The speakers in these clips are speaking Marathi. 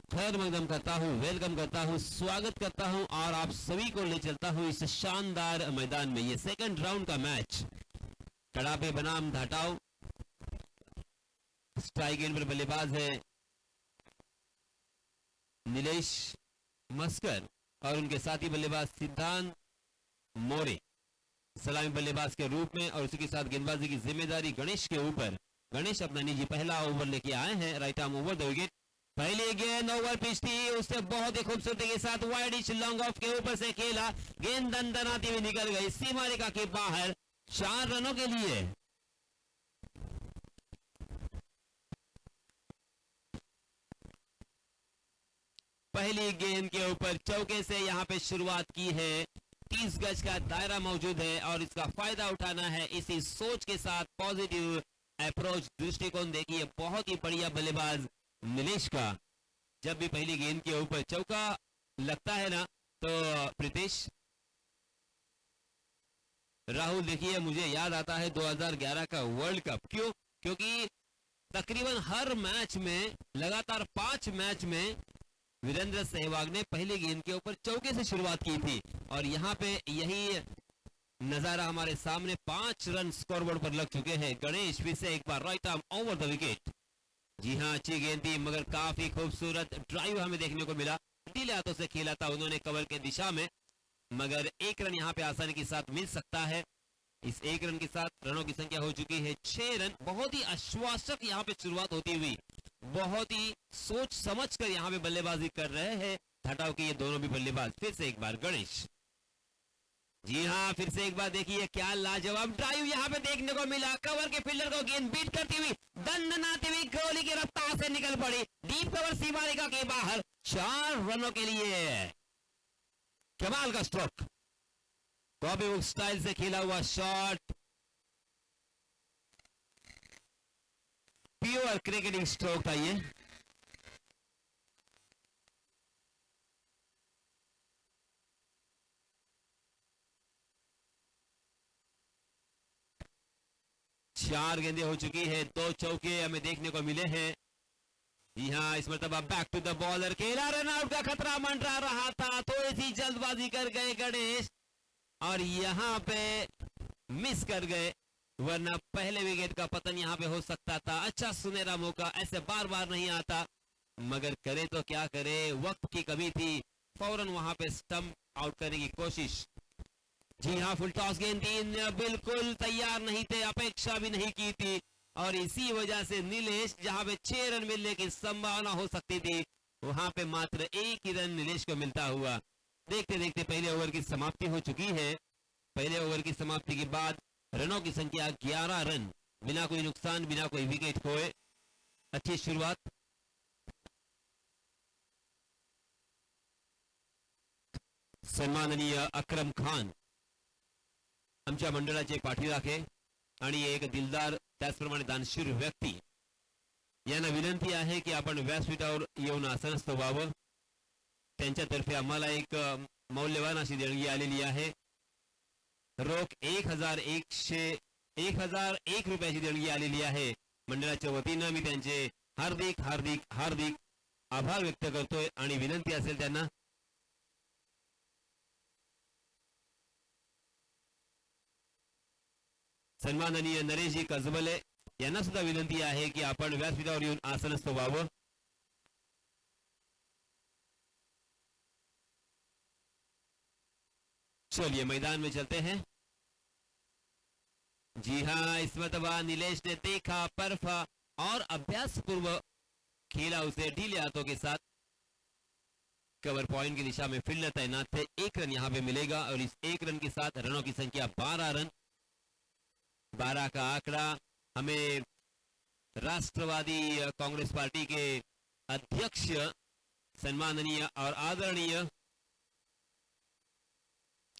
खैर मकदम करता हूँ, वेलकम करता हूँ, स्वागत करता हूँ और आप सभी को ले चलता हूँ इस शानदार मैदान में। ये सेकंड राउंड का मैच कड़ापे बनाम घटाओ। स्ट्राइक एंड पर बल्लेबाज है नीलेश मस्कर और उनके साथी बल्लेबाज सिद्धांत मोरे सलामी बल्लेबाज के रूप में, और उसी के साथ गेंदबाजी की जिम्मेदारी गणेश के ऊपर। गणेश अपना निजी पहला ओवर लेके आए हैं, right arm over the wicket. पहली गेंद ओवर पिच थी, उससे बहुत ही खूबसूरती के साथ वाइड इच लॉन्ग ऑफ के ऊपर से खेला, गेंद दंदनाती हुई निकल गई सीमा रेखा के बाहर 4 रनों के लिए। पहली गेंद के ऊपर चौके से यहां पे शुरुआत की है। 30 गज का दायरा मौजूद है और इसका फायदा उठाना है इसी सोच के साथ। पॉजिटिव अप्रोच दृष्टिकोण देखिए, बहुत ही बढ़िया बल्लेबाज नीलेश का। जब भी पहली गेंद के ऊपर चौका लगता है ना, तो प्रीतेश राहुल देखिए मुझे याद आता है 2011 का वर्ल्ड कप। क्यों? क्योंकि तकरीबन हर मैच में, लगातार 5 मैच में वीरेंद्र सहवाग ने पहली गेंद के ऊपर चौके से शुरुआत की थी और यहाँ पे यही नजारा हमारे सामने। 5 रन स्कोरबोर्ड पर लग चुके हैं। गणेश फिर से एक बार right arm over the wicket. जी हाँ, अच्छी गेंद थी मगर काफी खूबसूरत ड्राइव हमें देखने को मिला। ढीले हाथों से खेला था उन्होंने कवर के दिशा में, मगर 1 रन यहाँ पे आसानी के साथ मिल सकता है। इस 1 रन के साथ रनों की संख्या हो चुकी है 6 रन। बहुत ही आश्वासक यहाँ पे शुरुआत होती हुई, बहुत ही सोच समझ कर यहाँ पे बल्लेबाजी कर रहे हैं घटाओ के ये दोनों भी बल्लेबाज। फिर से एक बार गणेश, जी हाँ, फिर से एक बार देखिए क्या लाजवाब ड्राइव यहाँ पे देखने को मिला। कवर के फील्डर को गेंद बीट करती हुई, दंडनाती हुई गोली की रफ्तार से निकल पड़ी डीप कवर सीमा रेखा के बाहर 4 रनों के लिए। कमाल का स्ट्रोक, कॉपी बुक स्टाइल से खेला हुआ शॉट, प्योर क्रिकेटिंग स्ट्रोक था ये। चार गेंदें हो चुकी है, 2 चौके हमें देखने को मिले हैं। यहाँ इस मरतबा बैक टू द बॉलर, खेला, रन आउट का खतरा मंडरा रहा था, थोड़ी सी जल्दबाजी कर गए गणेश और यहाँ पे मिस कर गए, वरना पहले विकेट का पतन यहाँ पे हो सकता था। अच्छा सुनहरा मौका, ऐसे बार बार नहीं आता, मगर करे तो क्या करे, वक्त की कमी थी। फौरन वहां पे स्टंप आउट करने की कोशिश। जी हाँ, फुल टॉस गेंद थी, बिल्कुल तैयार नहीं थे, अपेक्षा भी नहीं की थी और इसी वजह से नीलेश, जहां पे 6 रन मिलने की संभावना हो सकती थी, वहां पे मात्र 1 ही रन नीलेश को मिलता हुआ। देखते देखते पहले ओवर की समाप्ति हो चुकी है। पहले ओवर की समाप्ति के बाद रनों की संख्या 11 रन, बिना कोई नुकसान, बिना कोई विकेट खोए। अच्छी शुरुआत। सन्माननीय अक्रम खान आमच्या मंडळाचे पाठीराखे आणि एक दिलदार त्याचप्रमाणे दानशूर व्यक्ती यांना विनंती आहे की आपण व्यासपीठावर येऊन आसनस्थ व्हावं। त्यांच्यातर्फे आम्हाला एक मौल्यवान अशी देणगी आलेली आहे। रोख 1001 रुपयाची देणगी आलेली आहे। मंडळाच्या वतीनं मी त्यांचे हार्दिक हार्दिक हार्दिक आभार व्यक्त करतोय आणि विनंती असेल त्यांना सन्माननीय नरेशजी कसबले यांना सुद्धा विनंती आहे की आपण व्यासपीठावर येऊन आसनस्थ व्हावं। चलिए मैदान में चलते हैं। जी हाँ, इस मरतबा नीलेश ने देखा, परफा और अभ्यास पूर्व खेला उसे ढीले हाथों के साथ। कवर पॉइंट की दिशा में फील्डर तैनात थे। 1 रन यहां पे मिलेगा और इस 1 रन के साथ रनों की संख्या 12 रन। 12 का आंकड़ा हमें राष्ट्रवादी कांग्रेस पार्टी के अध्यक्ष सम्माननीय और आदरणीय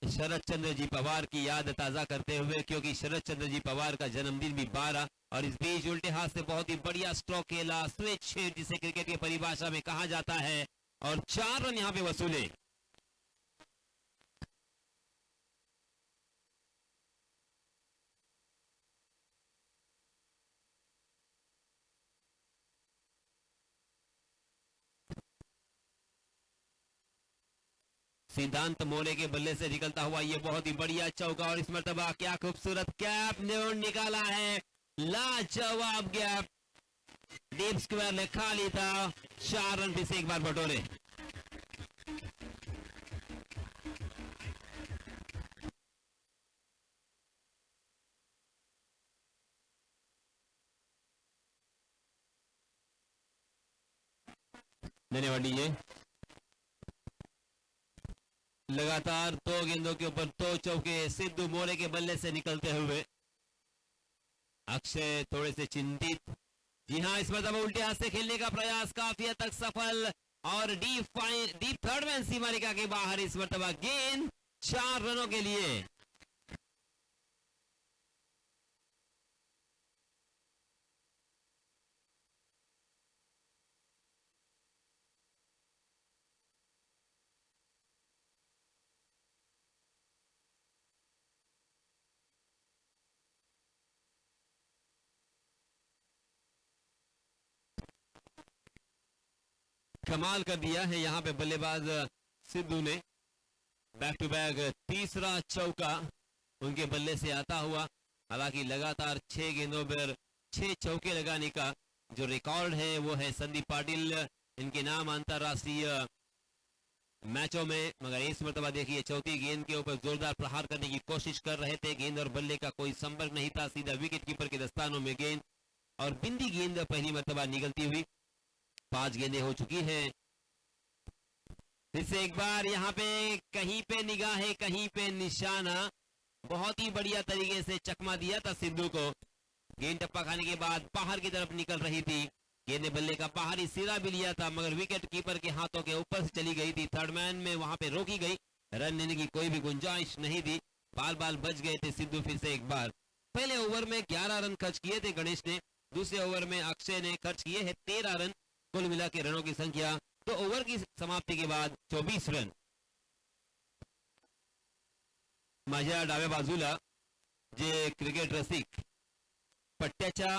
शरद चंद्र जी पवार की याद ताजा करते हुए, क्योंकि शरद चंद्र जी पवार का जन्मदिन भी 12 और इस बीच उल्टे हाथ से बहुत ही बढ़िया स्ट्रोक खेला, स्विच हिट जिसे क्रिकेट की परिभाषा में कहा जाता है, और 4 रन यहां पे वसूले। सिद्धांत मोले के बल्ले से निकलता हुआ ये बहुत ही बढ़िया चौका, और इस मरतबा क्या खूबसूरत कैप ने निकाला है, लाजवाब गैप, डीप स्क्वायर ने खाली था, 4 रन फिर से एक बार बटोरे। धन्यवाद डीजे। लगातार 2 गेंदों के ऊपर 2 चौके सिद्धू मोरे के बल्ले से निकलते हुए अक्षय थोड़े से चिंतित। जी हाँ, इस मतलब उल्टे हाथ से खेलने का प्रयास काफी हद तक सफल, और डीप थर्ड मैन सीमा रेखा के बाहर इस मरतबा गेंद 4 रनों के लिए। कमाल कर दिया है यहाँ पे बल्लेबाज सिद्धू ने, बैक टू बैक तीसरा चौका उनके बल्ले से आता हुआ। हालांकि लगातार 6 गेंदों पर 6 चौके लगाने का जो रिकॉर्ड है वो है संदीप पाटिल इनके नाम अंतरराष्ट्रीय मैचों में, मगर इस मरतबा देखिए चौथी गेंद के ऊपर जोरदार प्रहार करने की कोशिश कर रहे थे, गेंद और बल्ले का कोई संपर्क नहीं था, सीधा विकेट कीपर के दस्तानों में गेंद, और बिंदी गेंद पहली मरतबा निकलती हुई। 5 गेंदें हो चुकी हैं। फिर से एक बार यहाँ पे कहीं पे निगाहें कहीं पे निशाना, बहुत ही बढ़िया तरीके से चकमा दिया था सिद्धू को। गेंद टप्पा खाने के बाद बाहर की तरफ निकल रही थी, गेंद ने बल्ले का बाहरी सिरा भी लिया था, मगर विकेट कीपर के हाथों के ऊपर से चली गई थी, थर्ड मैन में वहां पे रोकी गई, रन लेने की कोई भी गुंजाइश नहीं थी, बाल बाल बच गए थे सिद्धू। फिर से एक बार पहले ओवर में 11 रन खर्च किए थे गणेश ने, दूसरे ओवर में अक्षय ने खर्च किए हैं 13 रन, कुल मिला के रनों की संख्या तो ओवर की समाप्ति के बाद 24 रन। माझ्या डाव्या बाजूला जे क्रिकेट रसिक पट्ट्याच्या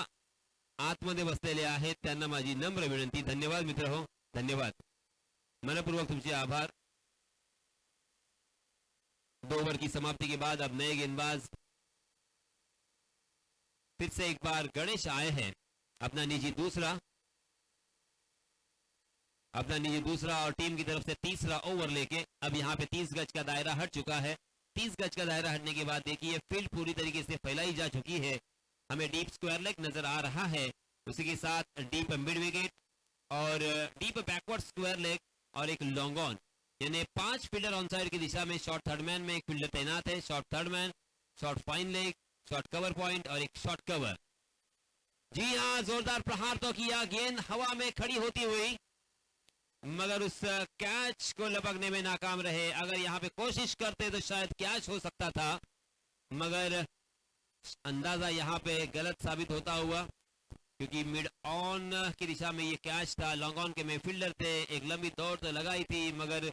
आतमध्ये बसलेले आहेत त्यांना माझी नम्र विनंती, धन्यवाद मित्र हो, धन्यवाद, मनपूर्वक तुमचे आभार। 2 ओवर की समाप्ति के बाद अब नए गेंदबाज फिर से एक बार गणेश आए हैं, अपना निजी दूसरा और टीम की तरफ से तीसरा ओवर लेके। अब यहाँ पे 30 गज का दायरा हट चुका है। 30 गज का दायरा हटने के बाद देखिए फील्ड पूरी तरीके से फैलाई जा चुकी है, हमें डीप स्क्वायर लेग नजर आ रहा है, उसी के साथ डीप मिड विकेट और डीप बैकवर्ड स्क्वायर लेग और एक लॉन्ग ऑन, यानी 5 फील्डर ऑन साइड की दिशा में। शॉर्ट थर्ड मैन में एक फील्डर तैनात है, short third man, short fine leg, short cover point और एक शॉर्ट कवर। जी हाँ, जोरदार प्रहार तो किया, गेंद हवा में खड़ी होती हुई, मगर उस कैच को लपकने में नाकाम रहे। अगर यहाँ पे कोशिश करते तो शायद कैच हो सकता था, मगर अंदाजा यहाँ पे गलत साबित होता हुआ, क्योंकि मिड ऑन की दिशा में ये कैच था, लॉन्ग ऑन के में फील्डर थे, एक लंबी दौड़ तो लगाई थी, मगर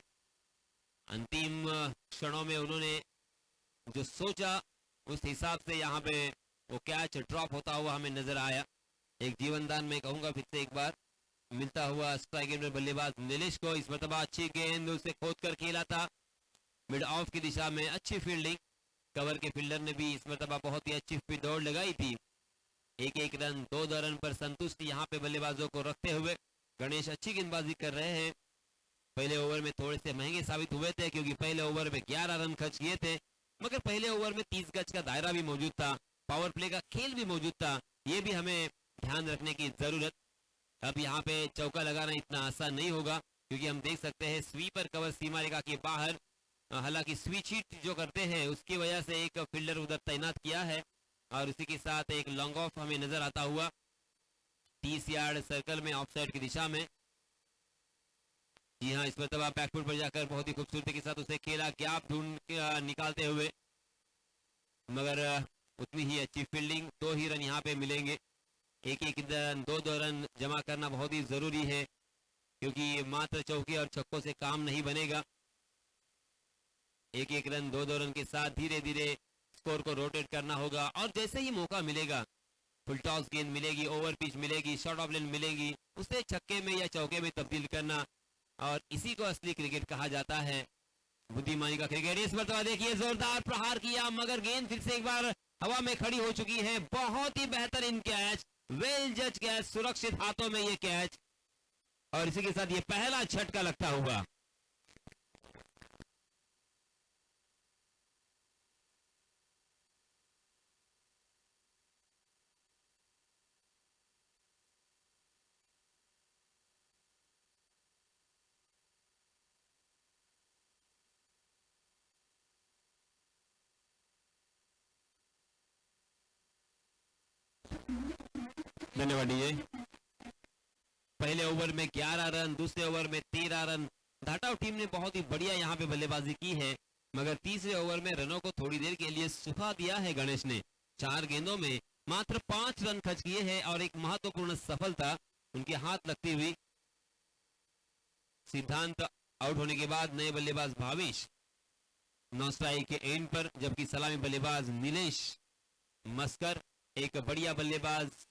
अंतिम क्षणों में उन्होंने जो सोचा उस हिसाब से यहाँ पे वो कैच ड्रॉप होता हुआ हमें नजर आया। एक जीवनदान में कहूंगा फिर से एक बार मिलता हुआ स्ट्राइक में बल्लेबाज नीलेश को, इस मरतबा अच्छी गेंद उसे खोद कर खेला था मिड ऑफ की दिशा में, अच्छी फील्डिंग, कवर के फील्डर ने भी इस मरतबा बहुत ही अच्छी दौड़ लगाई थी। 1-1 रन 2 रन पर संतुष्ट यहाँ पे बल्लेबाजों को रखते हुए गणेश अच्छी गेंदबाजी कर रहे हैं। पहले ओवर में थोड़े से महंगे साबित हुए थे, क्योंकि पहले ओवर में 11 रन खर्च किए थे, मगर पहले ओवर में 30 गज का दायरा भी मौजूद था, पावर प्ले का खेल भी मौजूद था, ये भी हमें ध्यान रखने की जरूरत। अब यहाँ पे चौका लगाना इतना आसान नहीं होगा, क्योंकि हम देख सकते हैं स्वीपर कवर सीमा रेखा के बाहर, हालांकि स्विच हिट जो करते हैं उसकी वजह से एक फील्डर उधर तैनात किया है, और उसी के साथ एक लॉन्ग ऑफ हमें नजर आता हुआ 30 यार्ड सर्कल में ऑफ साइड की दिशा में। जी हाँ, इस मरतबा बैकफुट पर जाकर बहुत ही खूबसूरती के साथ उसे खेला, गैप ढूंढ निकालते हुए, मगर उतनी ही अच्छी फील्डिंग। 2 ही रन यहाँ पे मिलेंगे, 1-1 रन 2 रन जमा करना बहुत ही जरूरी है, क्योंकि मात्र चौके और छक्कों से काम नहीं बनेगा। 1-1 रन 2 रन के साथ धीरे धीरे स्कोर को रोटेट करना होगा, और जैसे ही मौका मिलेगा, फुल टॉस गेंद मिलेगी, ओवर पिच मिलेगी, शॉर्ट ऑफ लेन मिलेगी, उसे छक्के में या चौके में तब्दील करना, और इसी को असली क्रिकेट कहा जाता है। बुद्धिमानी का क्रिकेट। इस मरतबा देखिए जोरदार प्रहार किया मगर गेंद फिर से एक बार हवा में खड़ी हो चुकी है। बहुत ही बेहतरीन कैच, वेल जज कैच, सुरक्षित हाथों में ये कैच, और इसी के साथ ये पहला झटका लगता हुआ। धन्यवाद डीजे। पहले ओवर में 11 रन, दूसरे ओवर में 13 रन। धाटाव टीम ने बहुत ही बढ़िया यहाँ पे बल्लेबाजी की है, मगर तीसरे ओवर में रनों को थोड़ी देर के लिए सुखा दिया है गणेश ने। 4 गेंदों में मात्र 5 रन खर्च किए हैं और एक महत्वपूर्ण सफलता उनके हाथ लगती हुई। सिद्धांत आउट होने के बाद नए बल्लेबाज भावेश नौ स्ट्राइक के एंड पर, जबकि सलामी बल्लेबाज नीलेश मस्कर एक बढ़िया बल्लेबाज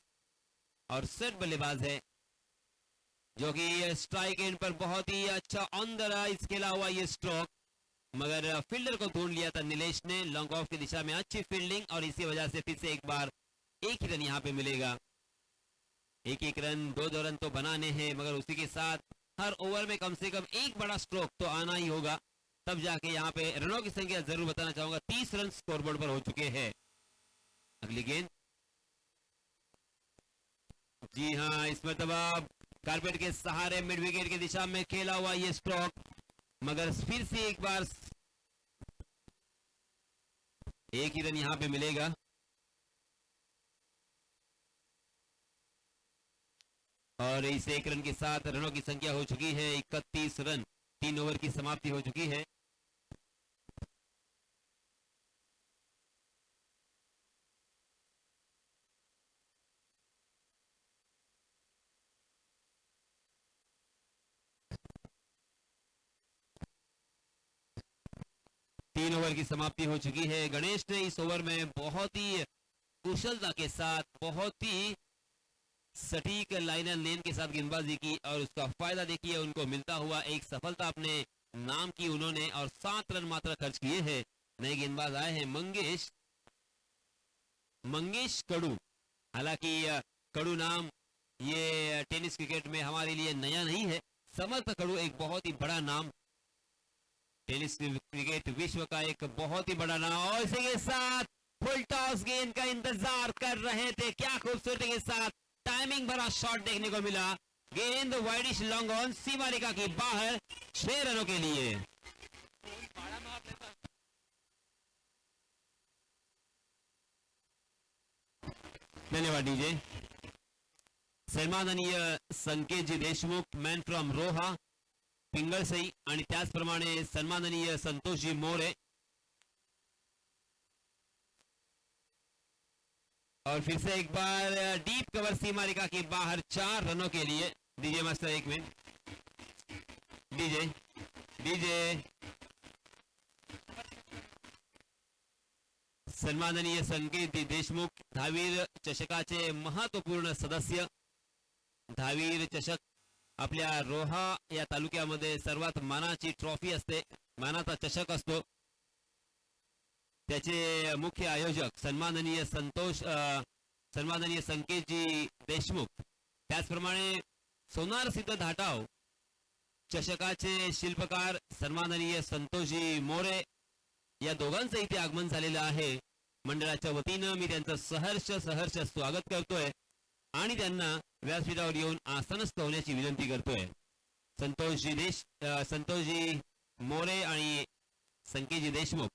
और सेट बल्लेबाज है, जो कि स्ट्राइक एंड पर बहुत ही अच्छा ऑन द राइज खेला हुआ ये स्ट्रोक, मगर फील्डर को ढूंढ लिया था नीलेश ने। लॉन्ग ऑफ की दिशा में अच्छी फील्डिंग, और इसी वजह से फिर से एक बार एक ही रन यहाँ पे मिलेगा। एक रन, दो रन तो बनाने हैं, मगर उसी के साथ हर ओवर में कम से कम एक बड़ा स्ट्रोक तो आना ही होगा, तब जाके यहाँ पे रनों की संख्या जरूर बताना चाहूंगा 30 रन स्कोरबोर्ड पर हो चुके हैं। अगली गेंद, जी हाँ, इस मरतबा कारपेट के सहारे मिड विकेट की दिशा में खेला हुआ ये स्ट्रोक, मगर फिर से एक बार एक ही रन यहाँ पे मिलेगा। और इस एक रन के साथ रनों की संख्या हो चुकी है 31 रन। 3 ओवर की समाप्ति हो चुकी है। तीन ओवर की समाप्ति हो चुकी है। गणेश ने इस ओवर में बहुत ही कुशलता के साथ, बहुत ही सटीक लाइनर लेन के साथ गेंदबाजी की, और उसका फायदा देखिए उनको मिलता हुआ। एक सफलता अपने नाम की उन्होंने, और 7 रन मात्र खर्च किए हैं। नए गेंदबाज आए हैं मंगेश कड़ू। हालांकि कड़ू नाम ये टेनिस क्रिकेट में हमारे लिए नया नहीं है। समर्थ कड़ू एक बहुत ही बड़ा नाम, टेनिस क्रिकेट विश्व का एक बहुत ही बड़ा नाम। और इसी के साथ फुल टॉस गेंद का इंतजार कर रहे थे, क्या खूबसूरती के साथ टाइमिंग भरा शॉट देखने को मिला। गेंद वाइडिश लॉन्ग ऑन, सीमा रेखा की बाहर, 6 रनों के लिए। धन्यवाद डीजे। सन्माननीय संकेतजी देशमुख, मॅन फ्रॉम रोहा पिंगळसई, आणि त्याचप्रमाणे सन्माननीय संतोषजी मोरे, और फिर से एक बार डीप कवर सीमा रेखा के बाहर 4 रनों के लिए। डीजे मास्टर एक मिनट, डीजे डीजे। सन्माननीय संकेत देशमुख, धावीर चषकाचे महत्वपूर्ण सदस्य। धावीर चषक आपल्या रोहा या तालुक्यामध्ये सर्वात मानाची ट्रॉफी असते, मानाचा चषक असतो। त्याचे मुख्य आयोजक सन्माननीय संकेतजी देशमुख, त्याचप्रमाणे सोनार सिद्ध धाटाव चषकाचे शिल्पकार सन्माननीय संतोषजी मोरे, या दोघांचं इथे आगमन झालेलं आहे। मंडळाच्या वतीनं मी त्यांचं सहर्ष स्वागत करतोय आणि त्यांना व्यासपीठावर येऊन आसनस्थ होण्याची विनंती करतोय। संतोषजी मोरे आणि संकेतजी देशमुख।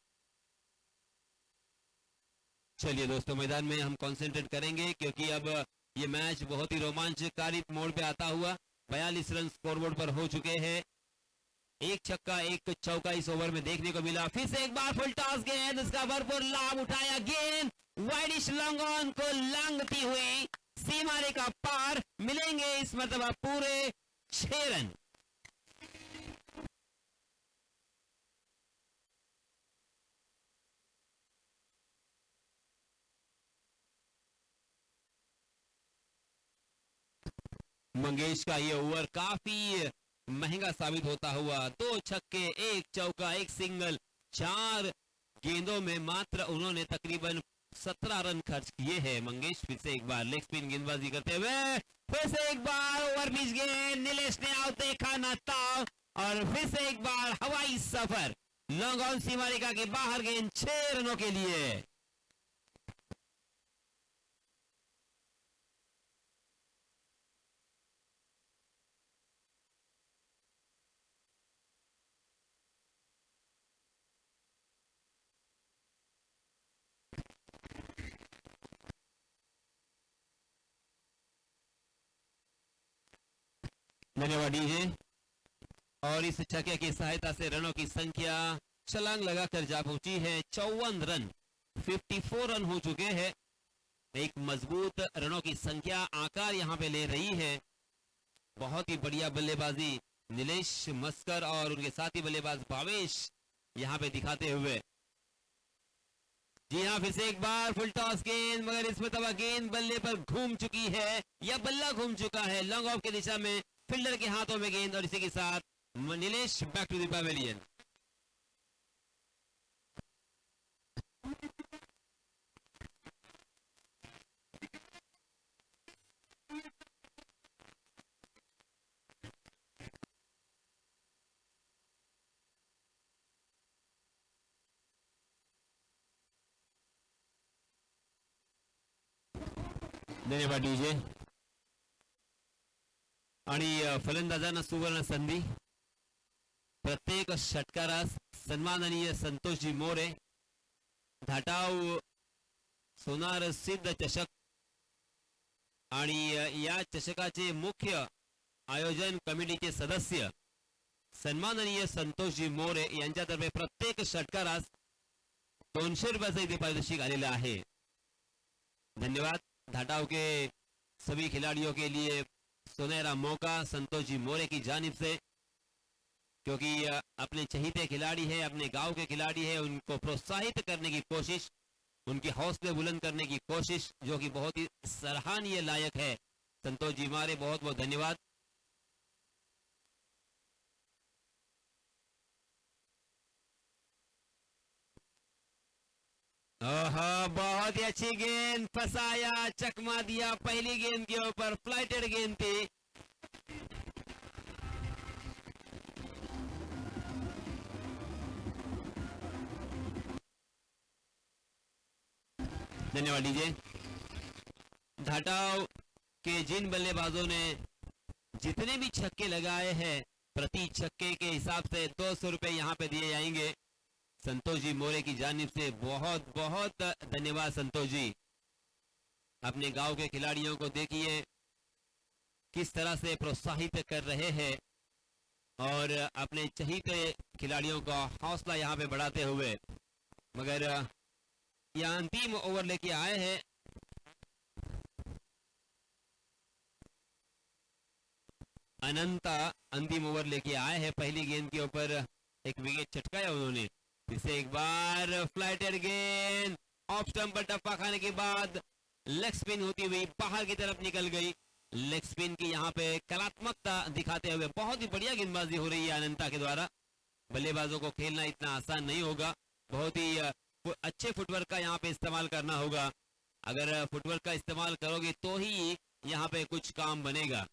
चलिए दोस्तों, मैदान में हम कंसंट्रेट करेंगे, क्योंकि अब ये मैच बहुत ही रोमांचकारी मोड़ पे आता हुआ। 42 रन स्कोरबोर्ड पर हो चुके हैं। एक छक्का एक चौका इस ओवर में देखने को मिला। फिर से एक बार फुल टॉस गेंद, उसका भरपूर लाभ उठाया। गेंद वाइडिश लॉन्ग ऑन को लांघती हुई सीमा रेखा पार, मिलेंगे इस मरतबा पूरे 6 रन। मंगेश का ये ओवर काफी महंगा साबित होता हुआ। 2 छक्के, 1 चौका, 1 सिंगल, 4 गेंदों में मात्र उन्होंने तकरीबन 17 रन खर्च किए हैं। मंगेश फिर से एक बार लेग स्पिन गेंदबाजी करते हुए, फिर से एक बार ओवरपिच गेंद, नीलेश ने आउट देखा ना ताव, और फिर से एक बार हवाई सफर, लॉन्ग ऑन सीमा रेखा के बाहर गेंद 6 रनों के लिए। धन्यवाद डीजे। और इस छक्के की सहायता से रनों की संख्या छलांग लगाकर जा पहुंची है 54 रन, 54 रन हो चुके हैं। एक मजबूत रनों की संख्या आकार यहां पे ले रही है। बहुत ही बढ़िया बल्लेबाजी नीलेश मस्कर और उनके साथी बल्लेबाज भावेश यहां पे दिखाते हुए। जी हाँ, फिर से एक बार फुल टॉस गेंद, मगर इसमें तब गेंद बल्ले पर घूम चुकी है या बल्ला घूम चुका है लॉन्ग ऑफ की दिशा में, फील्डर के हाथों में गेंद, और इसी के साथ Nilesh back to the pavilion. धन्यवाद डीजे। आणि फलंदाजांना सुवर्ण संधी, प्रत्येक षटकारास सन्माननीय संतोषजी मोरे धाटाव सोनार सिद्ध चषक, आणि या चषकाचे मुख्य आयोजन कमिटीचे सदस्य सन्माननीय संतोषजी मोरे यांच्यातर्फे प्रत्येक षटकारास 200 रुपयाचं इथे पारितोषिक आलेलं आहे। धन्यवाद। धाटाव के सभी खिलाड़ियों के लिए सुनहरा मौका संतोष जी मोरे की जानिब से, क्योंकि अपने चहीते खिलाड़ी है, अपने गांव के खिलाड़ी है, उनको प्रोत्साहित करने की कोशिश, उनके हौसले बुलंद करने की कोशिश, जो कि बहुत ही सराहनीय लायक है। संतोष जी मोरे, बहुत बहुत धन्यवाद। बहुत ही अच्छी गेंद, फंसाया, चकमा दिया, पहली गेंद के ऊपर फ्लाइटेड गेंद थी। धन्यवाद डीजे। धाटाव के जिन बल्लेबाजों ने जितने भी छक्के लगाए हैं, प्रति छक्के के हिसाब से 200 रुपए यहाँ पे दिए जाएंगे। संतोष जी मोरे की जानिब से बहुत बहुत धन्यवाद। संतोष जी, अपने गांव के खिलाड़ियों को देखिए किस तरह से प्रोत्साहित कर रहे हैं, और अपने चहीते खिलाड़ियों का हौसला यहाँ पे बढ़ाते हुए। मगर यहाँ अंतिम ओवर लेके आए हैं अनंता, अंतिम ओवर लेके आए हैं। पहली गेंद के ऊपर एक विकेट चटकाया उन्होंने। इसे एक बार फ्लाइटेड गेंद, ऑफ स्टंप पर टप्पा खाने के बाद लेग स्पिन होती हुई बाहर की तरफ निकल गई। लेग स्पिन की यहाँ पे कलात्मकता दिखाते हुए बहुत ही बढ़िया गेंदबाजी हो रही है अनंता के द्वारा। बल्लेबाजों को खेलना इतना आसान नहीं होगा, बहुत ही अच्छे फुटवर्क का यहाँ पे इस्तेमाल करना होगा। अगर फुटवर्क का इस्तेमाल करोगे तो ही यहाँ पे कुछ काम बनेगा।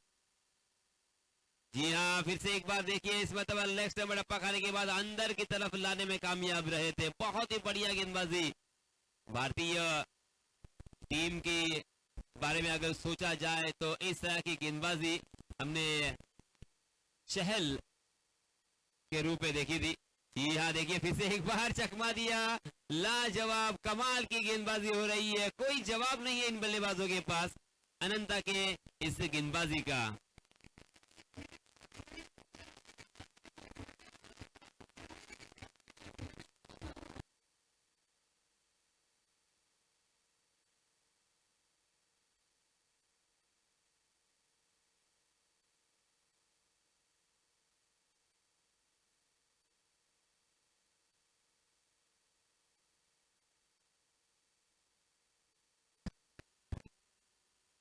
जी हाँ, फिर से एक बार देखिए, इस मतलब लेग स्टंप पर टप्पा खाने के बाद अंदर की तरफ लाने में कामयाब रहे थे। बहुत ही बढ़िया गेंदबाजी। भारतीय टीम के बारे में अगर सोचा जाए तो इस तरह की गेंदबाजी हमने चहल के रूप में देखी थी। जी हाँ, देखिए फिर से एक बार चकमा दिया, लाजवाब कमाल की गेंदबाजी हो रही है। कोई जवाब नहीं है इन बल्लेबाजों के पास अनंता के इस गेंदबाजी का।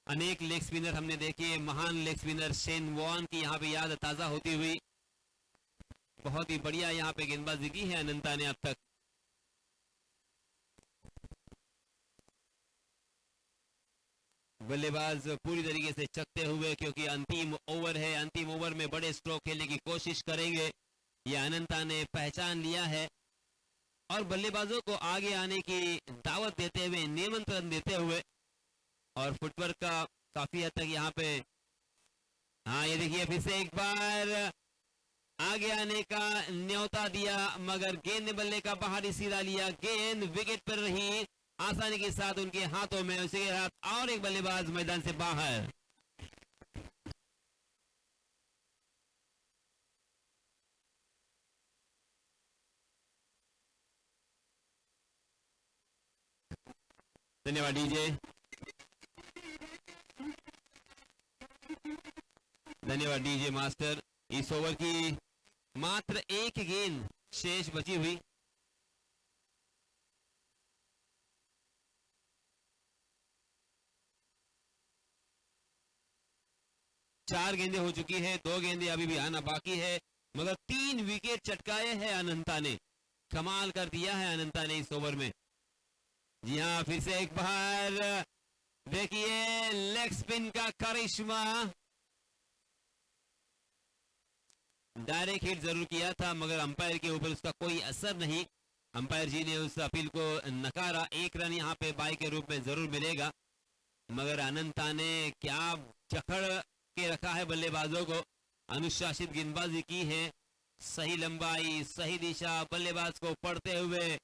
अनेक लेग स्पिनर हमने देखे, महान लेग स्पिनर शेन वॉर्न की यहाँ पे याद ताजा होती हुई। बहुत ही बढ़िया यहाँ पे गेंदबाजी की है अनंता ने अब तक। बल्लेबाज पूरी तरीके से चकते हुए, क्योंकि अंतिम ओवर है, अंतिम ओवर में बड़े स्ट्रोक खेलने की कोशिश करेंगे, यह अनंता ने पहचान लिया है। और बल्लेबाजों को आगे आने की दावत देते हुए, निमंत्रण देते हुए, और फुटवर्क का काफी हद तक यहाँ पे, हाँ ये देखिए फिर से एक बार आगे आने का न्योता दिया, मगर गेंद ने बल्ले का बाहरी सिरा लिया, गेंद विकेट पर रही आसानी के साथ उनके हाथों में, उसी के साथ और एक बल्लेबाज मैदान से बाहर। धन्यवाद डीजे, धन्यवाद डीजे मास्टर। इस ओवर की मात्र एक गेंद शेष बची हुई। चार गेंदें हो चुकी है, 2 गेंदें अभी भी आना बाकी है, मगर 3 विकेट चटकाए हैं अनंता ने। कमाल कर दिया है अनंता ने इस ओवर में। जी हाँ, फिर से एक बार देखिए लेग स्पिन का करिश्मा। डायरेक्ट हिट जरूर किया था, मगर अंपायर के ऊपर उसका कोई असर नहीं। अंपायर जी ने उस अपील को नकारा। 1 रन यहाँ पे बाई के रूप में जरूर मिलेगा, मगर अनंता ने क्या जकड़ के रखा है बल्लेबाजों को। अनुशासित गेंदबाजी की है, सही लंबाई, सही दिशा, बल्लेबाज को पढ़ते हुए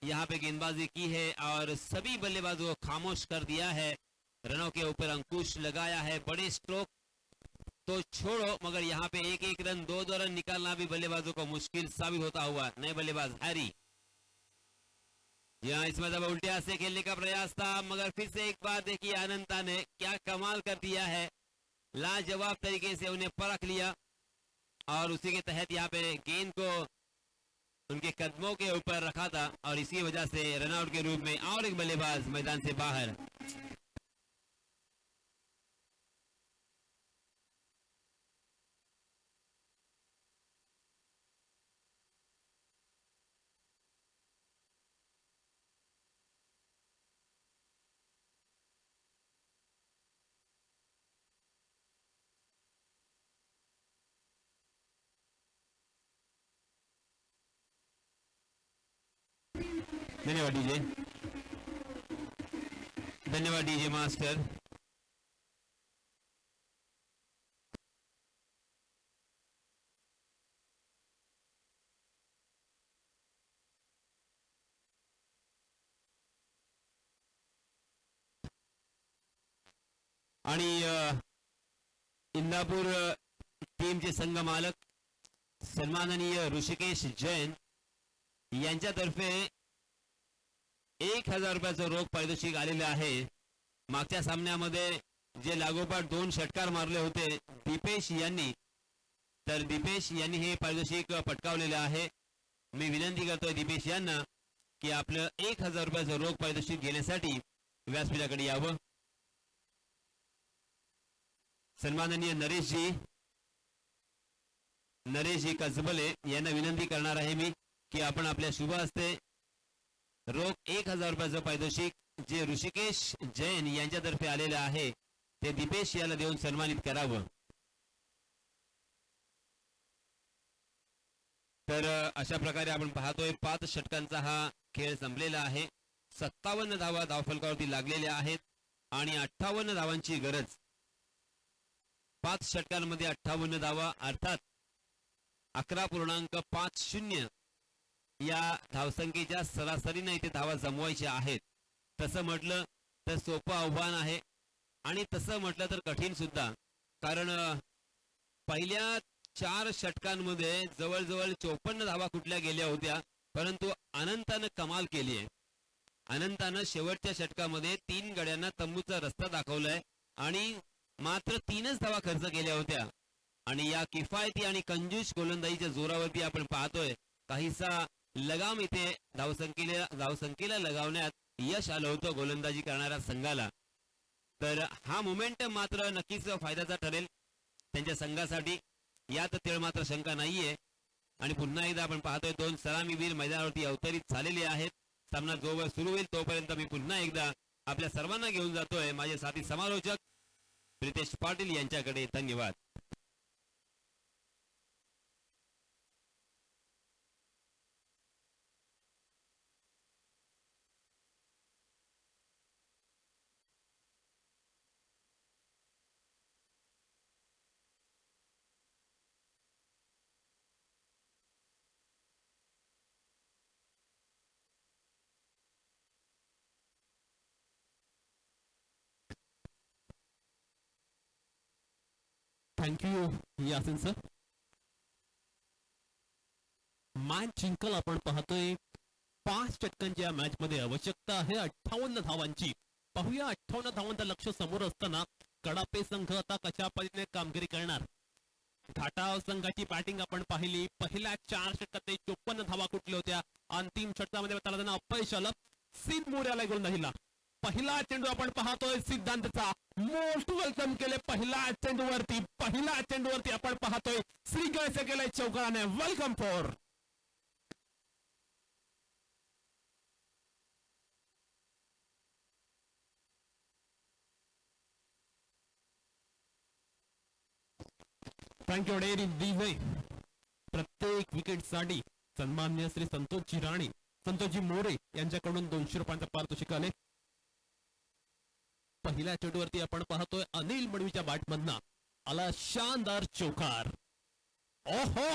यहाँ पे गेंदबाजी की है और सभी बल्लेबाजों को खामोश कर दिया है। रनों के ऊपर अंकुश लगाया है। बड़े स्ट्रोक तो छोड़ो, मगर यहाँ पे 1-1 रन, 2-2 रन निकालना भी बल्लेबाजों को मुश्किल साबित होता हुआ। नए बल्लेबाज हैरी, यहाँ इस मतलब उल्टे हाथ से खेलने का प्रयास था, मगर फिर से एक बार देखिए अनंता ने क्या कमाल कर दिया है। लाजवाब तरीके से उन्हें परख लिया और उसी के तहत यहाँ पे गेंद को उनके कदमों के ऊपर रखा था, और इसी वजह से रनआउट के रूप में और एक बल्लेबाज मैदान से बाहर। धन्यवाद डीजे, धन्यवाद डीजे मास्टर। आणि इंदापूर टीमचे संघ मालक सन्माननीय ऋषिकेश जैन यांच्यातर्फे 1000 रुपयाचं रोख पारितोषिक आलेले आहे। मागच्या सामन्यामध्ये जे लागोपाठ 2 षटकार मारले होते दीपेश यांनी, तर दीपेश यांनी हे पारितोषिक पटकावलेले आहे। मी विनंती करतोय दीपेश यांना की आपलं 1000 रुपयाचं रोख पारितोषिक घेण्यासाठी व्यासपीठाकडे यावं। सन्माननीय नरेशजी कसबले यांना विनंती करणार आहे मी की आपण आपल्या शुभ हस्ते रोख 1000 रुपयाचं पारितोषिक जे ऋषिकेश जैन यांच्यातर्फे आलेले आहे ते दीपेश याला देऊन सन्मानित करावं। तर अशा प्रकारे आपण पाहतोय 5 षटकांचा हा खेळ संपलेला आहे। 57 धावा धावफलकावरती लागलेल्या आहेत आणि 58 धावांची गरज। 5 षटकांमध्ये 58 धावा, अर्थात 11.50 या धावसंख्येच्या सरासरीने इथे धावा जमवायच्या आहेत। तसं म्हटलं तर सोपं आव्हान आहे आणि तसं म्हटलं तर कठीण सुद्धा, कारण पहिल्या 4 षटकांमध्ये जवळजवळ 54 धावा कुठल्या गेल्या होत्या, परंतु अनंतानं कमाल केली आहे। अनंतानं शेवटच्या षटकामध्ये 3 गड्यांना तंबूचा रस्ता दाखवलाय आणि मात्र 3च धावा खर्च केल्या होत्या, आणि या किफायती आणि कंजूस गोलंदाजीच्या जोरावरती आपण पाहतोय काहीसा लगाम इथे धावसंख्येला लगावण्यात यश आलं होतं गोलंदाजी करणाऱ्या संघाला। तर हा मोमेंटम मात्र नक्कीच फायद्याचा ठरेल त्यांच्या संघासाठी, यात तेळ मात्र शंका नाहीये. आणि पुन्हा एकदा आपण पाहतोय दोन सलामीवीर मैदानावरती अवतरित झालेले आहेत. सामना जोवर सुरू होईल तोपर्यंत मी पुन्हा एकदा आपल्या सर्वांना घेऊन जातोय माझे साथी समालोचक प्रितेश पाटील यांच्याकडे. धन्यवाद. Thank you Yasin sir. मॅच जिंकल आपण पाहतोय 5 षटकांच्या मॅच मध्ये आवश्यकता आहे 58 धावांची. पाहूया 58 धावांचं लक्ष समोर असताना कडापे संघ आता कशा पद्धतीने कामगिरी करणार. घाटाव संघाची बॅटिंग आपण पाहिली. पहिल्या 4 षटकात 54 धावा कुठल्या होत्या. अंतिम षटकामध्ये त्याला त्यांना अपयश आलं. सिद्ध मोर्याला गोलंदाजीला पहिला चेंडू आपण पाहतोय सिद्धांतचा. मोस्ट वेलकम केले पहिल्या चेंडूवरती आपण पाहतोय श्रीगळसे केलंय चौकाराने. वेलकम फॉर थँक्यू डेरी दिवे. प्रत्येक विकेटसाठी सन्मान्य श्री संतोषजी मोरे यांच्याकडून 200 रुपयांचा पारितोषिक आले. पहिल्या चेंडूवरती आपण पाहतोय अनिल मडवीच्या बॅटमधनं आला शानदार चौकार. ओहो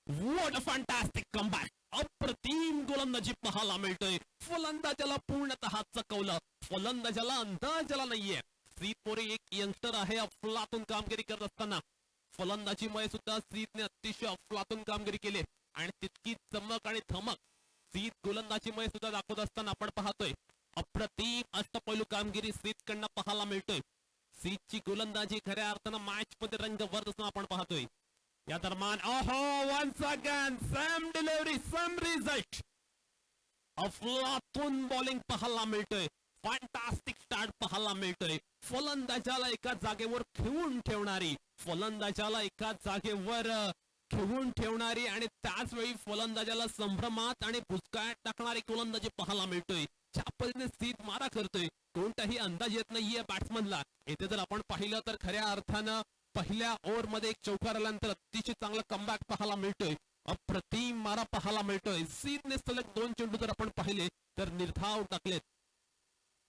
व्हॉट अ फॅन्टास्टिक कमबॅक. अप्रतिम गोलंदाजी पाहायला मिळतोय. फलंदाजाला पूर्णतः चकवलं. फलंदाजाला अंदाजाला नाहीये. श्रीत मोरे एक यंगस्टर आहे. अफलातून कामगिरी करत असताना फलंदाजीमुळे सुद्धा श्रीतने अतिशय अफलातून कामगिरी केली आणि तितकी चमक आणि धमक श्रीत गोलंदाजीमुळे सुद्धा दाखवत असताना आपण पाहतोय अप्रतिम अष्टपैलू कामगिरी श्रीतकडनं पाहायला मिळतोय. श्रीतची गोलंदाजी खऱ्या अर्थानं मॅच मध्ये रंग भरत असताना आपण पाहतोय. या दरम्यान ओहो once again same delivery same result. अफलातून बॉलिंग पाहायला मिळतोय. फॅन्टास्टिक स्टार्ट पाहायला मिळतोय. फलंदाजाला एका जागेवर ठेवून ठेवणारी आणि त्याच वेळी फलंदाजाला संभ्रमात आणि बुचकाळ्यात टाकणारी गोलंदाजी पाहायला मिळतोय. ज्या पद्धतीने स्थित मारा करतोय कोणताही अंदाज येत नाहीये बॅट्समनला. येथे जर आपण पाहिलं तर खऱ्या अर्थानं पहिल्या ओव्हर मध्ये एक चौकार आल्यानंतर अतिशय चांगला कमबॅक पाहायला मिळतोय. अप्रतिम मारा पाहायला मिळतोय. सीतने सलग 2 चेंडू जर आपण पाहिले तर निर्धाव टाकलेत.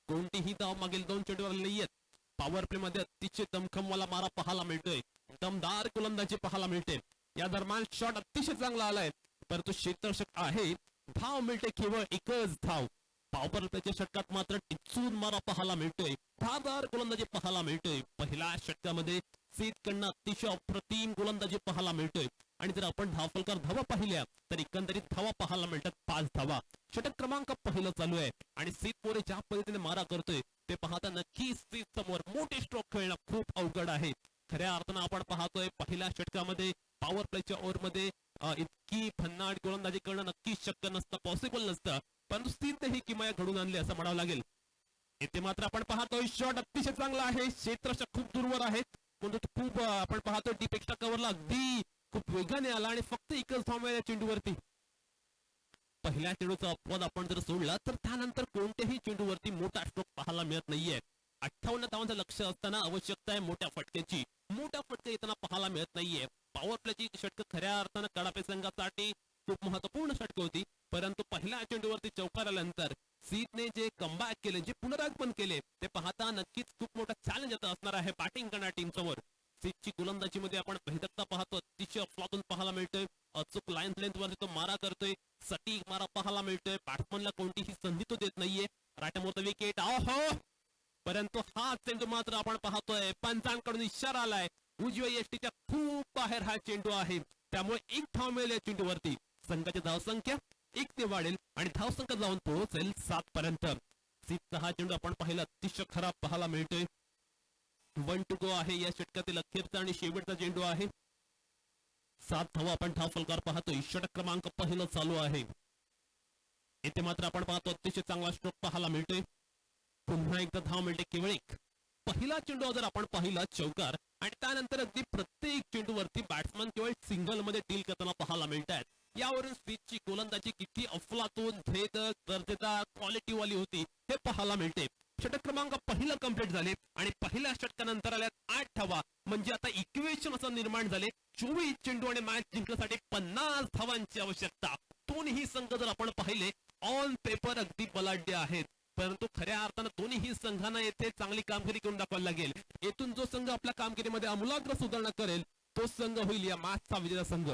कोणतीही धाव मागील 2 चेंडूवर नाहीयेत. पॉवर प्ले मध्ये अतिशय दमखमवाला मारा पाहायला मिळतोय. दमदार गोलंदाजी पाहायला मिळते. या दरम्यान शॉट अतिशय चांगला आलाय परंतु क्षेत्ररक्षक आहे. धाव मिळते केवळ एकच धाव. पॉवर प्लेच्या षटकात मात्र टिचून मारा पाहायला मिळतोय. धारदार गोलंदाजी पाहायला मिळतोय. पहिल्या षटकामध्ये सीतकडनं अतिशय अप्रतिम गोलंदाजी पाहायला मिळतोय. आणि जर आपण धावफलकार धावा पाहिल्या तर एकंदरीत धावा पाहायला मिळतात 5 धावा. षटक क्रमांक पहिलं चालू आहे आणि सीत मोरे ज्या पद्धतीने मारा करतोय ते पाहता नक्कीच सीत समोर मोठे स्ट्रोक खेळणं खूप अवघड आहे. खऱ्या अर्थानं आपण पाहतोय पहिल्या षटकामध्ये पॉवर प्लेच्या ओव्हरमध्ये इतकी भन्नाट गोलंदाजी करणं नक्कीच शक्य नसतं, पॉसिबल नसतं. परंतु सीतने ही किमया घडून आणली असं म्हणावं लागेल. येथे मात्र आपण पाहतोय शॉट अतिशय चांगला आहे. क्षेत्ररक्षक खूप दूरवर आहेत. खूप आपण पाहतोय डीप एक्स्ट्रा कव्हरला अगदी खूप वेगाने आला आणि फक्त एकच धाव मिळाल्या चेंडूवरती. पहिल्या चेंडूचा अपवाद आपण जर सोडला तर त्यानंतर कोणत्याही चेंडूवरती मोठा स्ट्रोक पाहायला मिळत नाहीये. 58 धावांचं लक्ष असताना आवश्यकता आहे मोठ्या फटक्याची. मोठा फटका येताना पाहायला मिळत नाहीये. पॉवर प्लेची षटक खऱ्या अर्थानं कडापे संघासाठी खूप महत्वपूर्ण षटक होती. परंतु पहिल्या चेंडूवरती चौकार आल्यानंतर सीतने जे कमबॅक केले, जे पुनरागमन केले ते पाहता नक्कीच खूप मोठा चॅलेंज आता असणार आहे बॅटिंग करणाऱ्या टीम समोर. सीतची गोलंदाजी मध्ये आपण भेदकता पाहतो. अतिशय अफलातून पाहायला मिळतोय. अचूक लाईन लेंथ वरती तो मारा करतोय. सटीक मारा पाहायला मिळतोय. बॅट्समनला कोणतीही संधी तो देत नाहीये. रायटामोर विकेट ओहो. परंतु हा चेंडू मात्र आपण पाहतोय पंचांकडून इशारा आलाय. उजव्या यष्टीच्या खूप बाहेर हा चेंडू आहे. त्यामुळे एक धाव मिळेल या चेंडूवरती. संघाची धावसंख्या 1 ने वाढेल आणि धावसंख्या जाऊन पोहोचेल 7 पर्यंत. सीतचा हा चेंडू आपण पाहिला अतिशय खराब पाहायला मिळतोय. 1 टू गो आहे या षटकातील अखेरचा आणि शेवटचा चेंडू आहे. 7 धावा आपण धाव फलकार पाहतोय. षटक क्रमांक पहिलं चालू आहे. येथे मात्र आपण पाहतो अतिशय चांगला स्ट्रोक पाहायला मिळतोय. पुन्हा एकदा धाव मिळते केवळ 1. पहिला चेंडू जर आपण पाहिला चौकार आणि त्यानंतर अगदी प्रत्येक चेंडूवरती बॅट्समन केवळ सिंगल मध्ये डील करताना पाहायला मिळतात. यावरून स्मिथची गोलंदाजी किती अफलातून भेदक दर्जेदार क्वालिटी वाली होती हे पाहायला मिळते. षटक क्रमांक पहिलं कंप्लीट झाले आणि पहिल्या षटकानंतर आल्यात 8 धावा, म्हणजे आता इक्वेशन असं निर्माण झाले 24 चेंडू आणि मॅच जिंकण्यासाठी 50 धावांची आवश्यकता. दोन्ही संघ जर आपण पाहिले ऑन पेपर अगदी बलाढ्य आहेत, परंतु खऱ्या अर्थानं दोन्ही संघांना येथे चांगली कामगिरी करून दाखवायला लागेल. येथून जो संघ आपल्या कामगिरीमध्ये आमूलाग्र सुधारणा करेल तो संघ होईल या मॅचचा विजेता संघ.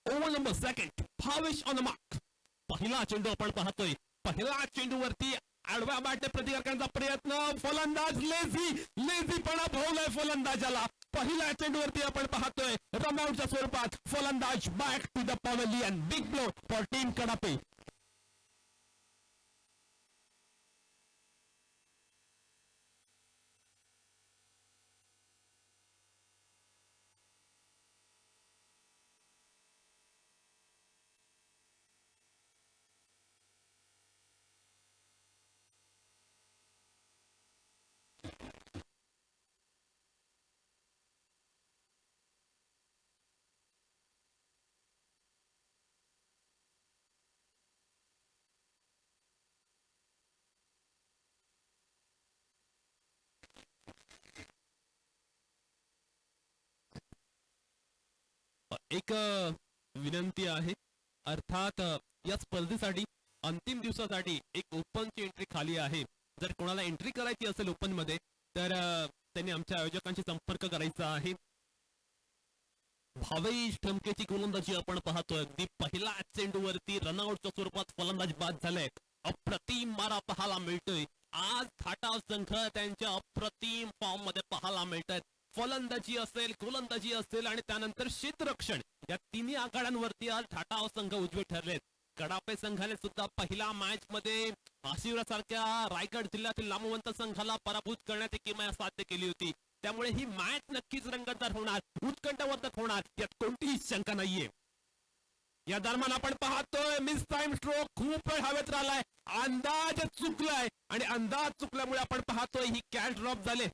Over number second, Bhavesh on the mark. पहिला चेंडू आपण पाहतोय. पहिला चेंडूवरती आडव्या बॅटने प्रतिकार करण्याचा प्रयत्न. फलंदाज लेझीपणा भोवलाय फलंदाजाला. पहिल्या चेंडूवरती आपण पाहतोय रनआउटच्या स्वरूपात फलंदाज back to the pavilion. Big blow for team Kadape. एक विनंती आहे, अर्थात या स्पर्धेसाठी अंतिम दिवसासाठी एक ओपनची एंट्री खाली आहे. जर कोणाला एंट्री करायची असेल ओपन मध्ये तर त्यांनी आमच्या आयोजकांशी संपर्क करायचा आहे. भावेश ठमकेची गोलंदाजी आपण पाहतोय. अगदी पहिला चेंडूवरती रनआउटच्या स्वरूपात फलंदाज बाद झालाय. अप्रतिम मारा पाहायला मिळतोय. आज थाटाव संघ त्यांच्या अप्रतिम फॉर्म मध्ये पाहायला मिळतात. फलंदाजी असेल, गोलंदाजी असेल आणि त्यानंतर क्षेत्ररक्षण या तिन्ही आघाड्यांवरती आज थाटाव संघ उजवे ठरलेत. कडापे संघाने सुद्धा पहिल्या मॅच मध्ये आशिवरासारख्या रायगड जिल्ह्यातील नामवंत संघाला पराभूत करण्याची किमया साध्य केली होती. त्यामुळे ही मॅच नक्कीच रंगतदार होणार, उत्कंठावर्धक होणार, यात कोणतीही शंका नाहीये. या दरम्यान आपण पाहतोय मिस टाइम स्ट्रोक खूप वेळ हवेत राहिलाय. अंदाज चुकलाय आणि अंदाज चुकल्यामुळे आपण पाहतोय ही कॅच ड्रॉप झाले.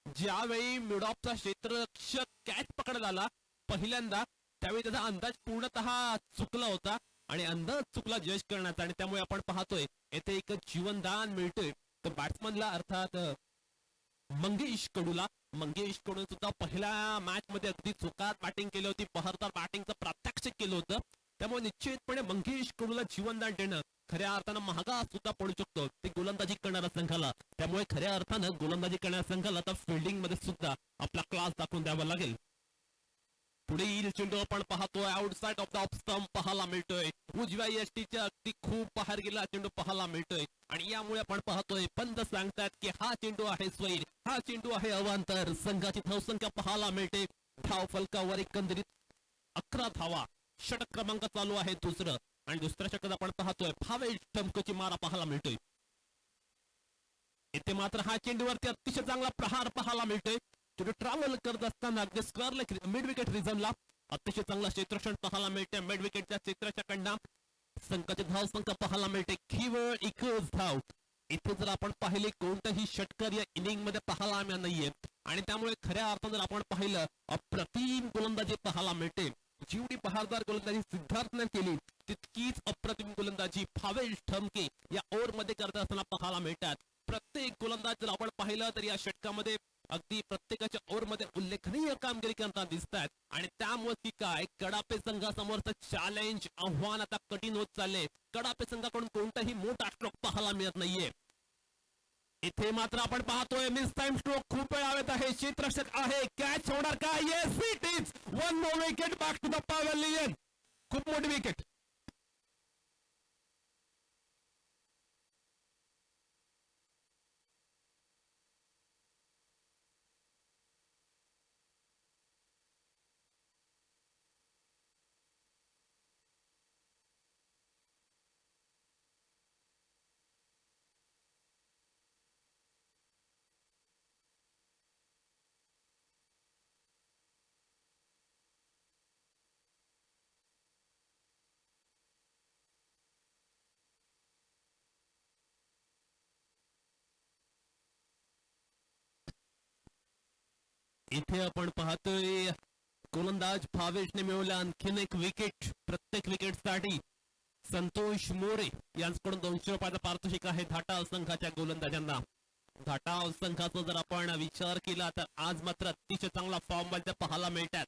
ज्यावेळी मिडॉपचा क्षेत्ररक्षक कॅच पकडला आला पहिल्यांदा, त्यावेळी त्याचा अंदाज पूर्णतः चुकला होता आणि अंदाज चुकला जज करण्याचा, आणि त्यामुळे आपण पाहतोय येथे एक जीवनदान मिळतोय तर बॅट्समनला, अर्थात मंगेश कडून सुद्धा पहिल्या मॅच मध्ये अगदी चुकात बॅटिंग केली होती. बहरदार बॅटिंगचं प्रात्यक्षिक केलं होतं. त्यामुळे निश्चितपणे मंगेश कडूला जीवनदान देणं खऱ्या अर्थानं महागा सुद्धा पडू शकतो ते गोलंदाजी करणाऱ्या संघाला. त्यामुळे खऱ्या अर्थानं गोलंदाजी करणाऱ्या संघाला तर फिल्डिंग मध्ये सुद्धा आपला क्लास दाखवून द्यावा लागेल. पुढील चेंडू आपण पाहतोय outside of the off stump पाहायला मिळतोय. उजव्या यष्टीच्या अगदी खूप बाहेर गेला चेंडू पाहायला मिळतोय आणि यामुळे आपण पाहतोय पंत सांगतात की हा चेंडू आहे स्वैर, हा चेंडू आहे अवांतर. संघाची धावसंख्या पाहायला मिळते. धाव फलकावर एकंदरीत 11 धावा. षटक क्रमांक चालू आहे दुसरं आणि दुसऱ्या षटकात आपण पाहतोय भावेश ठमकेची मारा पाहायला मिळतोय. इथे मात्र हा चेंडूवरती अतिशय चांगला प्रहार पाहायला मिळतोय. ट्रॅव्हल करत असताना अगदी स्क्वेअरला मिड विकेट रिझनला अतिशय चांगला क्षेत्ररक्षण पाहायला मिळते. मिड विकेटच्या क्षेत्ररक्षकांना संघाची धावसंख्या पाहायला मिळते केवळ 21 धाव. इथे जर आपण पाहिले कोणताही षटकर या इनिंग मध्ये पाहायला नाहीये आणि त्यामुळे खऱ्या अर्थानं जर आपण पाहिलं अप्रतिम गोलंदाजी पाहायला मिळते. जेवढी बहारदार गोलंदाजी सिद्धार्थने केली तितकीच अप्रतिम गोलंदाजी भावेश ठमके या ओव्हर मध्ये करत असताना पाहायला मिळतात. प्रत्येक गोलंदाज जर आपण पाहिलं तर या षटकामध्ये अगदी प्रत्येकाच्या ओव्हर मध्ये उल्लेखनीय कामगिरी करताना दिसतात आणि त्यामुळे की काय कडापे संघासमोरचं चॅलेंज आव्हान आता कठीण होत चालले. कडापे संघाकडून कोणताही मोठा स्ट्रोक पाहायला मिळत नाहीये. इथे मात्र आपण पाहतोय मिस टाइम स्ट्रोक खूप वेळ हवेत आहे. क्षेत्ररक्षक आहे, कॅच होणार का? Yes it is. One more wicket back to the pavilion. खूप मोठी विकेट. इथे आपण पाहतोय गोलंदाज भावेशने मिळवलं आणखीन एक विकेट. प्रत्येक विकेटसाठी संतोष मोरे यांच्याकडून 200 रुपयाचा पारितोषिक आहे धाटाव संघाच्या गोलंदाजांना. धाटाव संघाचा जर आपण विचार केला तर आज मात्र अतिशय चांगला फॉर्म मध्ये पाहायला मिळतात.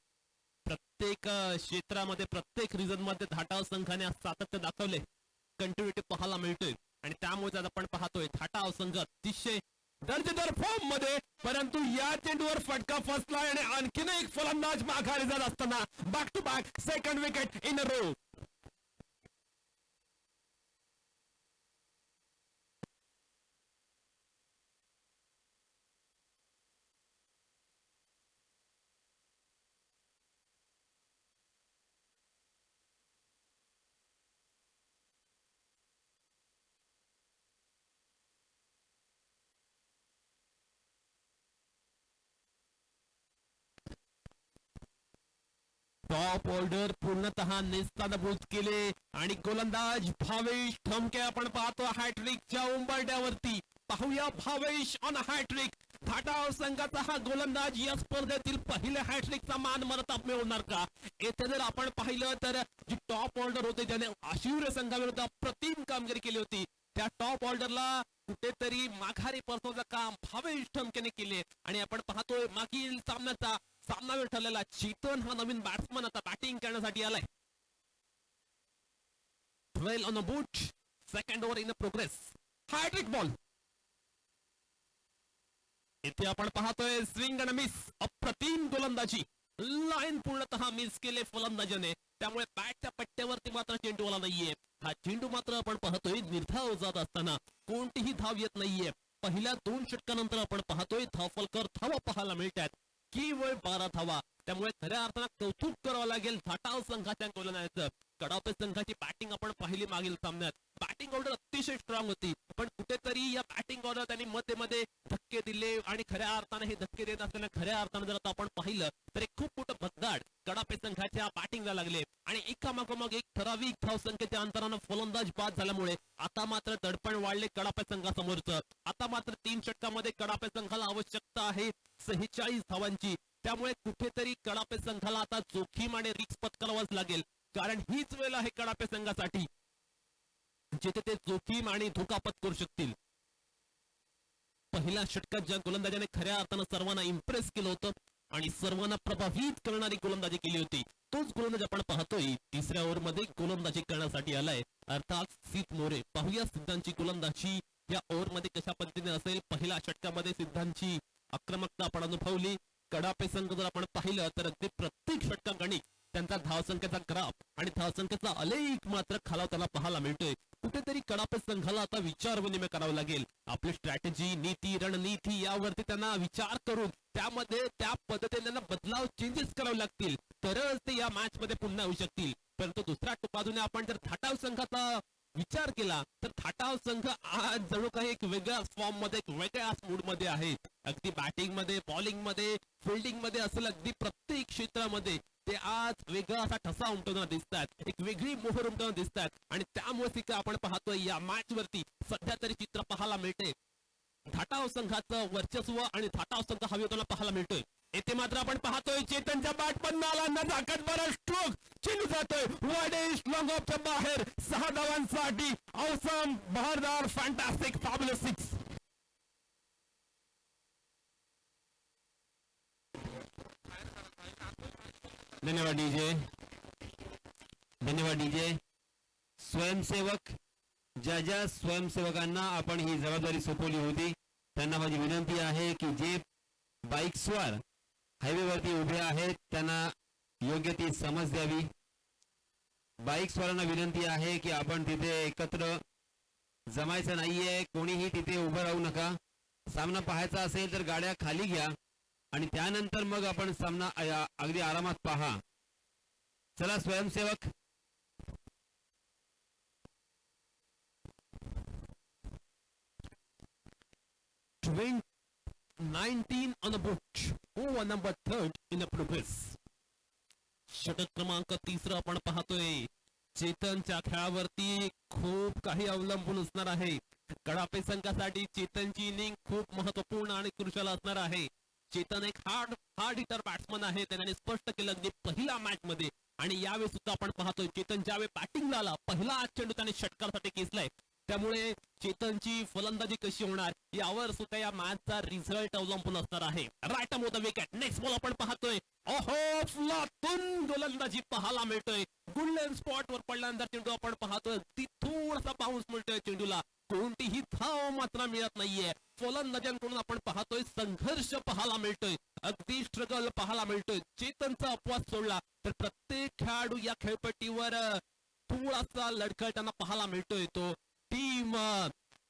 प्रत्येक क्षेत्रामध्ये प्रत्येक रिजन मध्ये धाटाव संघाने आज सातत्य दाखवले, कंटिन्युटी पाहायला मिळतोय आणि त्यामुळे आज आपण पाहतोय धाटाव संघ अतिशय दर्जेदार फॉर्म मध्ये. परंतु या चेंडूवर फटका फसला आणि आणखीन एक फलंदाज माघारी जात असताना back to back second wicket in a row. Top order पूर्णतः नेस्तानाबूत केले आणि गोलंदाज भावेश ठमके आपण पाहतो हॅट्रिकच्या उंबरड्यावरती. पाहूया भावेश ऑन हॅट्रिक. धाटाव संघाचा हा गोलंदाज या स्पर्धेतील पहिल्या हॅट्रिकचा मान मरताप मिळवणार का? येथे जर आपण पाहिलं तर जी टॉप ऑर्डर होते ज्याने आशिवरे संघाविरुद्ध अप्रतिम कामगिरी केली होती त्या टॉप ऑर्डरला कुठेतरी माघारी परतवण्याचं काम भावेश ठमकेने केले. आणि आपण पाहतोय मागील सामनावीर ठरलेला चेतन हा नवीन बॅट्समन आता बॅटिंग करण्यासाठी आलाय. 12 on a boot, second over in a progress. Hattrick ball. इथे आपण पाहतोय स्विंग अँड मिस. अप्रतिम गोलंदाजी. लाईन पूर्णतः मिस केले फलंदाजाने, त्यामुळे बॅटच्या पट्ट्यावरती मात्र चेंडू आला नाहीये. हा चेंडू मात्र आपण पाहतोय निर्धाव जात असताना कोणतीही धाव येत नाहीये. पहिल्या 2 षटकानंतर आपण पाहतोय धावफलकर धावा पाहायला मिळतात, केवळ 12 धावा. त्यामुळे खऱ्या अर्थानं कौतुक करावं लागेल धाटाव संघाच्या गोलंदाजाचं. कडापे संघाची बॅटिंग आपण पाहिली मागील सामन्यात. बॅटिंग ऑर्डर अतिशय स्ट्रॉंग होती, पण कुठेतरी या बॅटिंग ऑर्डर त्यांनी मध्ये मध्ये धक्के दिले आणि खऱ्या अर्थाने हे धक्के देत असताना खऱ्या अर्थानं जर आता आपण पाहिलं तर एक खूप मोठं भगदाड कडापे संघाच्या बॅटिंगला लागले आणि एकामागोमाग एक ठराविक धावसंख्येच्या अंतरानं फलंदाज बाद झाल्यामुळे आता मात्र दडपण वाढले कडापे संघासमोरचं. आता मात्र 3 षटकामध्ये कडापे संघाला आवश्यकता आहे 46 धावांची. त्यामुळे कुठेतरी कडापे संघाला आता जोखीम आणि रिस्क पत्करावाच लागेल, कारण हीच वेळ आहे कडापे संघासाठी जिथे ते जोखीम आणि धोका पत्करू शकतील. पहिल्या षटकात ज्या गोलंदाजाने खऱ्या अर्थानं सर्वांना इम्प्रेस केलं होतं आणि सर्वांना प्रभावित करणारी गोलंदाजी केली होती, तोच गोलंदाज आपण पाहतोय तिसऱ्या ओव्हर मध्ये गोलंदाजी करण्यासाठी आलाय, अर्थात सिद्ध मोरे. पाहूया सिद्धांची गोलंदाजी या ओव्हर मध्ये कशा पद्धतीने असेल. पहिल्या षटकामध्ये सिद्धांची आक्रमकता आपण अनुभवली. कडापे संघ जर आपण पाहिलं तर अगदी प्रत्येक षटकागणिक त्यांचा धावसंख्येचा ग्राफ आणि धावसंख्येचा आलेख मात्र खालावताना पाहायला मिळतोय. कुठेतरी कडापे संघाला आता विचार विनिमय करावा लागेल. आपली स्ट्रॅटेजी, नीती, रणनीती यावरती त्यांना विचार करून त्यामध्ये त्या पद्धतीने त्यांना बदलाव, चेंजेस करावे लागतील, तरच ते या मॅच मध्ये पुन्हा येऊ शकतील. परंतु दुसऱ्या बाजूने आपण जर धाटाव संघाचा विचार केला तर धाटाव संघ आज जणू काही एक वेगळ्या फॉर्म मध्ये, एक वेगळ्याच मूड मध्ये आहे. अगदी बॅटिंग मध्ये, बॉलिंग मध्ये, फिल्डिंग मध्ये असेल, अगदी प्रत्येक क्षेत्रामध्ये ते आज वेगळा असा ठसा उमटवताना दिसतात, एक वेगळी मोहर उमटवताना दिसतात. आणि त्यामुळे आपण पाहतोय या मॅच वरती सध्या तरी चित्र पाहायला मिळते धाटाव संघाचं वर्चस्व आणि धाटाव संघ हवी होताना पाहायला मिळतोय. येथे मात्र आपण पाहतोय चेतनच्या बॅट पण आला झाकत बरा स्ट्रोक चेंडू जातोय वाईड लॉंग ऑफच्या बाहेर. 6 धावांसाठी औसम, बहारदार, फॅन्टास्टिक, फॅब्युलस 6. धन्यवाद डीजे, धन्यवाद डीजे. स्वयंसेवक, ज्या ज्या स्वयंसेवकांना आपण ही जबाबदारी सोपवली होती त्यांना माझी विनंती आहे की जे बाईक्सवर हायवेवरती उभे आहेत त्यांना योग्य ती समज द्यावी. बाईक्सवाल्यांना विनंती आहे की आपण तिथे एकत्र जमायचं नाहीये, कोणीही तिथे उभं राहू नका. सामना पाहायचा असेल तर गाड्या खाली घ्या आणि त्यानंतर मग आपण सामना अगदी आरामात पहा. चला स्वयंसेवक. 19 on the boot. Over number 3rd in the progress. षटक क्रमांक 3 आपण पाहतोय. चेतनच्या खेळावरती खूप काही अवलंबून असणार आहे. कडापे संघासाठी चेतनची इनिंग खूप महत्वपूर्ण आणि क्रुशल असणार आहे. चेतन एक हार्ड हिटर बॅट्समन आहे, त्याने स्पष्ट केलं अगदी पहिल्या मॅच मध्ये. आणि यावेळी सुद्धा आपण पाहतोय चेतन ज्यावेळी बॅटिंगला आला, पहिला चेंडू त्याने षटकारासाठी खेचलाय. त्यामुळे चेतनची फलंदाजी कशी होणार यावर सुद्धा या मॅचचा रिझल्ट अवलंबून असणार आहे. Right off the wicket, next ball आपण पाहतोय. ऑफलातून गोलंदाजी पाहायला मिळतोय. गोल्डन स्पॉट वर पडल्यानंतर चेंडू आपण पाहतोय, ती थोडासा बाउन्स मिळतोय चेंडूला, कोणतीही धाव मात्र मिळत नाहीये. फलंदाजांकडून आपण पाहतोय संघर्ष पाहायला मिळतोय, अगदी स्ट्रगल पाहायला मिळतोय. चेतनचा अपवाद सोडला तर प्रत्येक खेळाडू या खेळपट्टीवर थोडासा लढखळताना पाहायला मिळतोय. तो टीम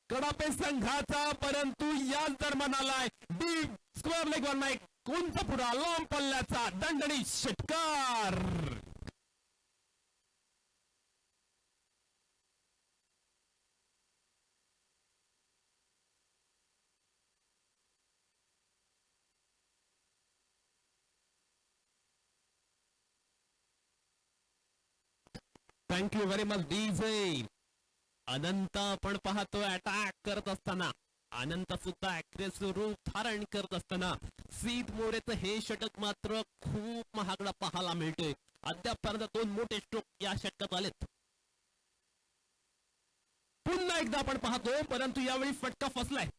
कडापे संघाचा, परंतु याच दरम्यान आलाय डीप स्क्वेअर लेग वर नाही, कोणता पुरा लांब पल्ल्याचा दणदणीत षटकार. Thank you very much DJ. Anant आपण पाहतोय अटॅक करत असताना, अनंत सुद्धा अग्रेसिव्ह रूप धारण करत असताना सीत मोरेचं हे षटक मात्र खूप महागडा पाहायला मिळतोय. अद्यापपर्यंत 2 मोठे स्ट्रोक या षटकात आलेत. पुन्हा एकदा आपण पाहतोय, परंतु यावेळी फटका फसलाय.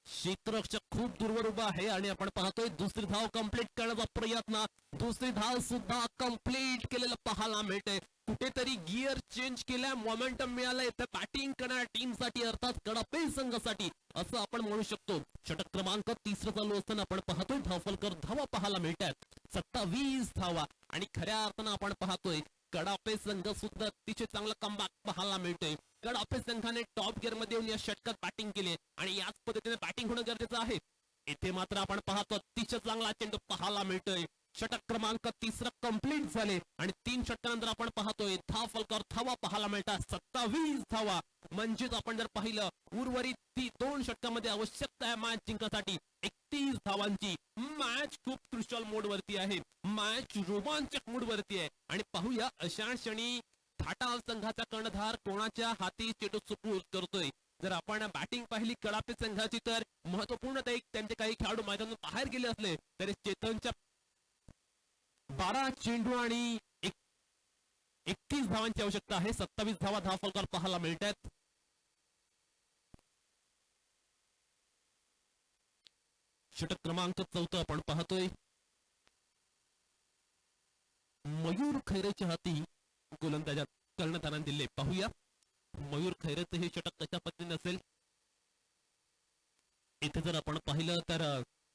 क्षेत्ररक्षक खूप दूरवर उभा आहे आणि आपण पाहतोय दुसरी धाव कंप्लीट करण्याचा प्रयत्न, दुसरी धाव सुद्धा कंप्लीट केलेलं पाहायला मिळतंय. कुठेतरी गिअर चेंज केल्या, मोमेंटम मिळालंय तर बॅटिंग करणाऱ्या टीमसाठी, अर्थात कडापे संघासाठी असं आपण म्हणू शकतो. षटक क्रमांक 3 चालू असताना आपण पाहतोय धावफलकर धावा पाहायला मिळतात 27 धावा. आणि खऱ्या अर्थानं आपण पाहतोय कडापे संघ सुद्धा अतिशय चांगला कमबॅक पाहायला मिळतोय. कडापे संघाने टॉप गिअर मध्ये येऊन या षटकात बॅटिंग केली आणि याच पद्धतीने बॅटिंग होणं गरजेचं आहे. इथे मात्र आपण पाहतो अतिशय चांगला चेंडू पाहायला मिळतोय. षटक क्रमांक 3 कंप्लीट झाले आणि 3 षटकानंतर आपण पाहतोय धावफलकर धावा पाहायला मिळतात 27 धावा. म्हणजेच आपण जर पाहिलं उर्वरित 2 षटकामध्ये आवश्यकता आहे मॅच जिंकण्यासाठी 31 धावांची. मॅच खूप क्रुशियल मोड वरती आहे, मॅच रोमांचक मोड वरती आहे. आणि पाहूया अशा क्षणी थाटा संघाचा कर्णधार कोणाच्या हाती चेंडू सुपूर्द करतोय. जर आपण बॅटिंग पाहिली कडापे संघाची तर महत्वपूर्ण त्यांचे काही खेळाडू मैदानातून बाहेर गेले असले तरी चेतनच्या 12 चेंडू आणि 31 धावांची आवश्यकता आहे. 27 धावा धावफलकार पाहायला मिळतात. षटक क्रमांक 4 आपण पाहतोय मयूर खैरेच्या हाती गोलंदाजात कर्णधाराने दिले. पाहूया मयूर खैरेचं हे षटक कशा पद्धतीने असेल. इथे जर आपण पाहिलं तर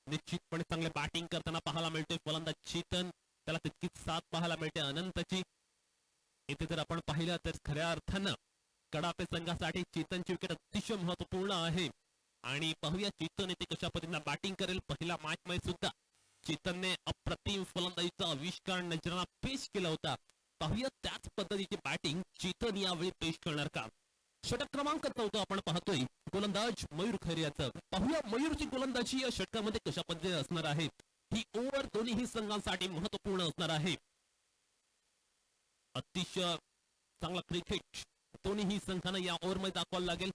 निश्चितपणे चांगले बॅटिंग करताना पाहायला मिळतोय फलंदाज चेतन, त्याला तितकीच साथ पाहायला मिळते अनंतची. इथे जर आपण पाहिलं तर खऱ्या अर्थानं कडापे संघासाठी चेतनची विकेट अतिशय महत्वपूर्ण आहे. आणि पाहूया चेतन इथे कशा पद्धतीने बॅटिंग करेल. पहिल्या मॅच मध्ये सुद्धा चेतनने अप्रतिम फलंदाजीचा आविष्कार नजरांना पेश केला होता. पाहूया त्याच पद्धतीची बॅटिंग चेतन यावेळी पेश करणार का. षटक क्रमांक 4 आपण पाहतोय गोलंदाज मयूर खैरे याचं. पाहूया मयूरची गोलंदाजी या षटकामध्ये कशा पद्धतीने असणार आहे. ही ओव्हर दोन्ही संघांसाठी महत्वपूर्ण असणार आहे. अतिशय चांगला क्रिकेट दोन्ही संघांना या ओव्हर मध्ये दाखवायला लागेल.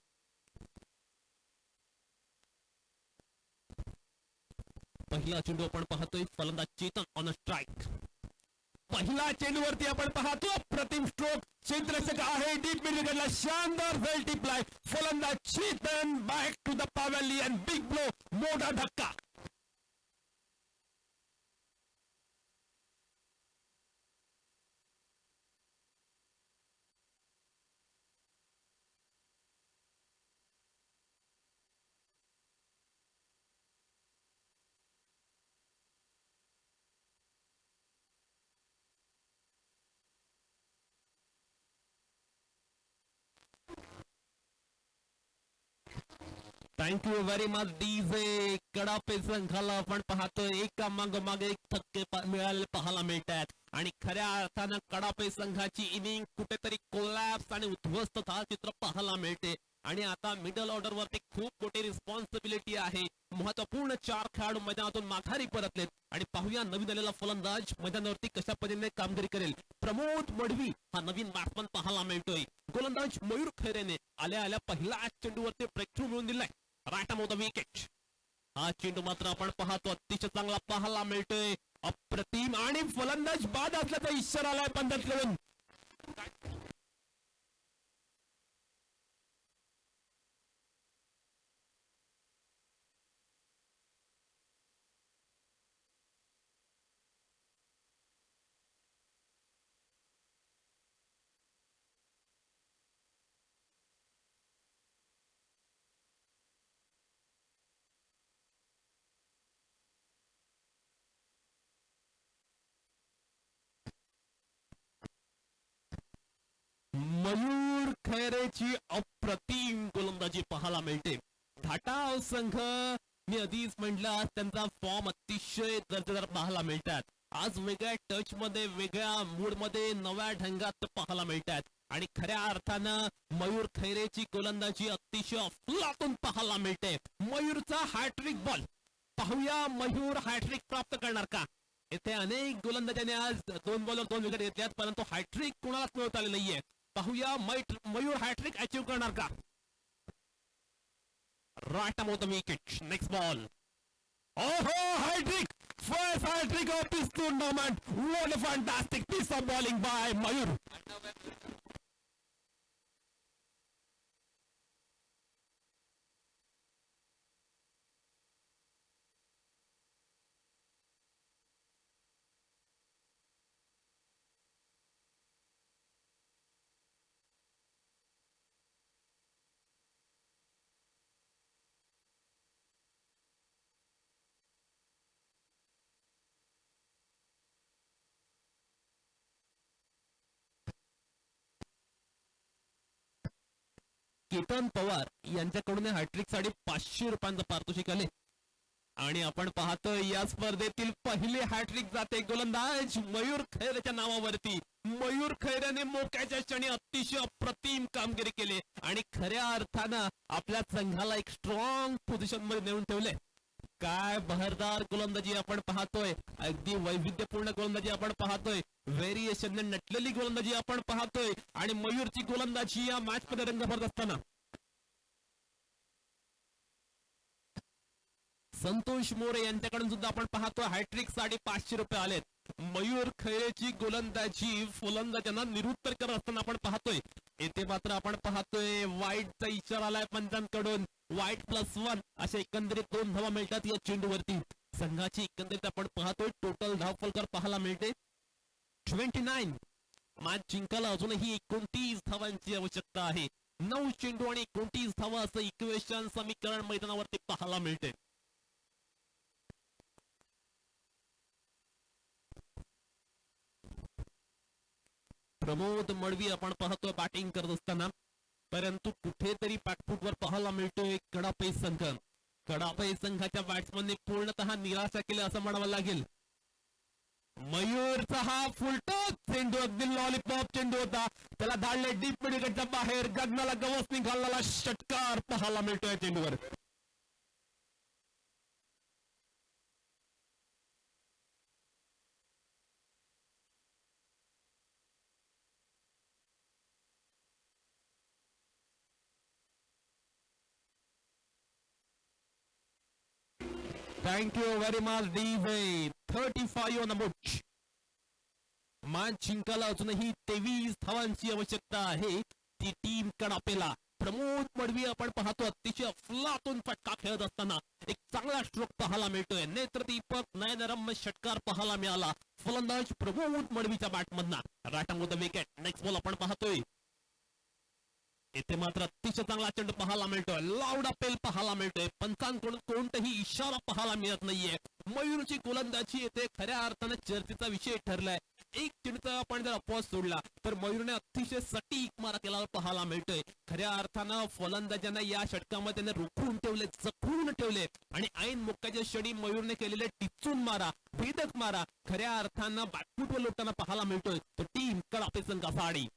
पहिला चेंडू आपण पाहतोय फलंदाज चेतन ऑन अ स्ट्राइक. पहिला चेंडूवरती आपण पाहतो अप्रतिम स्ट्रोक, क्षेत्ररक्षक आहे डीप मिड विकेटला, शानदार वेल टिपलाय फलंदाज Chetan. Back to the pavilion, big blow, मोठा धक्का. Thank you very much DJ. Kadape संघाला आपण पाहतोय एका मागोमाग एक थक्के मिळाले पाहायला मिळतात. आणि खऱ्या अर्थानं कडापे संघाची इनिंग कुठेतरी कोलॅप्स आणि उद्ध्वस्त चित्र पाहायला मिळते. आणि आता मिडल ऑर्डर वरती खूप मोठी रिस्पॉन्सिबिलिटी आहे. महत्वपूर्ण 4 खेळाडू मैदानातून माघारी परतलेत. आणि पाहूया नवीन आलेला फलंदाज मैदानावरती कशा पद्धतीने कामगिरी करेल. प्रमोद मडवी हा नवीन बॅट्समन पाहायला मिळतोय. गोलंदाज मयूर खैरेने आल्या आल्या पहिला चेंडूवरती ब्रेक थ्रू मिळून दिलाय. Right off the wicket. हा चेंडू मात्र आपण पाहतो अतिशय चांगला पाहायला मिळतोय. अप्रतिम आणि फलंदाज बाद असल्याचा इशारा आलाय पंडितकडून. मयूर खैरेची अप्रतिम गोलंदाजी पाहायला मिळते. घाटाव संघ मी आधीच म्हटलं त्यांचा फॉर्म अतिशय दर्जेदार पाहायला मिळतात. आज वेगळ्या टच मध्ये वेगळ्या मूड मध्ये नव्या ढंगात पाहायला मिळतात आणि खऱ्या अर्थानं मयूर खैरेची गोलंदाजी अतिशय अफलातून पाहायला मिळते. मयूरचा हॅट्रिक बॉल पाहूया, मयूर हॅट्रिक प्राप्त करणार का? येथे अनेक गोलंदाजांनी आज 2 बॉलवर 2 विकेट घेतल्यात, परंतु हॅट्रिक कुणालाच मिळवता आले नाहीये. पाहूया मयूर हॅट्रिक अचीव करणार का? Right about the wicket. Next ball. ओहो, hat trick! First hat trick of this tournament. What a fantastic piece of bowling by Mayur. Ketan Pawar यांच्याकडून हॅट्रिक साठी ₹500 पारितोषिक आले आणि आपण पाहतोय या स्पर्धेतील पहिले हॅट्रिक जाते गोलंदाज मयूर खैरेच्या नावावरती. मयूर खैरेने मोक्याच्या क्षणी अतिशय अप्रतिम कामगिरी केली आणि खऱ्या अर्थानं आपल्या संघाला एक स्ट्रॉंग पोझिशन मध्ये नेऊन ठेवले. काय बहरदार गोलंदाजी आपण पाहतोय, अगदी वैविध्यपूर्ण गोलंदाजी आपण पाहतोय, व्हेरिएशन नटलेली गोलंदाजी आपण पाहतोय आणि मयूरची गोलंदाजी या मॅच मध्ये रंग भरत असताना संतोष मोरे यांच्याकडून सुद्धा आपण पाहतोय हॅट्रिक साठी ₹500 आलेत. मयूर खैरेची गोलंदाजी फलंदाजांना निरुत्तर करत असताना आपण पाहतोय. येथे मात्र आपण पाहतोय वाईटचा इशारा आलाय पंचांकडून. वाईट +1 असे एकंदरीत 2 धावा मिळतात या चेंडूवरती. संघाची एकंदरीत आपण पाहतोय टोटल धावफलकर पाहायला मिळते 29. मॅच जिंकायला अजूनही 29 धावांची आवश्यकता आहे. 9 चेंडू आणि 29 धावा असं इक्वेशन समीकरण मैदानावरती पाहायला मिळते. प्रमोद मळवी आपण पाहतोय बॅटिंग करत असताना, परंतु कुठेतरी बॅकफुटवर पाहायला मिळतोय कडापे संघ. कडापे संघाच्या बॅट्समनने पूर्णतः निराशा केली असं म्हणावं लागेल. मयूरचा हा फुलटॉस चेंडू अगदी लॉलीपॉप चेंडू होता, त्याला धाडले डीप मिडविकेटच्या बाहेर. गगनाला गवस निघालेला षटकार पाहायला मिळतोय चेंडूवर. Thank you very much, DJ. 35 on the book. Match जिंकायला अजूनही 23 धावांची आवश्यकता आहे. ती टीम कडापेला. प्रमोद मडवी आपण पाहतो अतिशय अफलातून फटका खेळत असताना एक चांगला स्ट्रोक पाहायला मिळतोय. नेत्रदीपक नयनरम्य षटकार पाहायला मिळाला फलंदाज प्रमोद मडवीच्या बॅटमधना. राटांगोद विकेट. नेक्स्ट बॉल आपण पाहतोय. येथे मात्र अतिशय चांगला चेंडू पाहायला मिळतोय. लाऊड अपेल पाहायला मिळतोय. पंचांकडून कोणताही इशारा पाहायला मिळत नाहीये. मयूरची गोलंदाजी येथे खऱ्या अर्थाने चर्चेचा विषय ठरलाय. एक चेंडूचा आपण जर अपवाद सोडला तर मयूरने अतिशय सटीक मारा केला पाहायला मिळतोय. खऱ्या अर्थानं फलंदाजांना या षटकामध्ये त्याने रोखून ठेवले, जखून ठेवले आणि ऐन मोक्याच्या क्षणी मयूरने केलेले टिचून मारा, भेदक मारा खऱ्या अर्थानं बॅकफुटवर लोटताना पाहायला मिळतोय. तो टीम कडापे संघाचा साडी.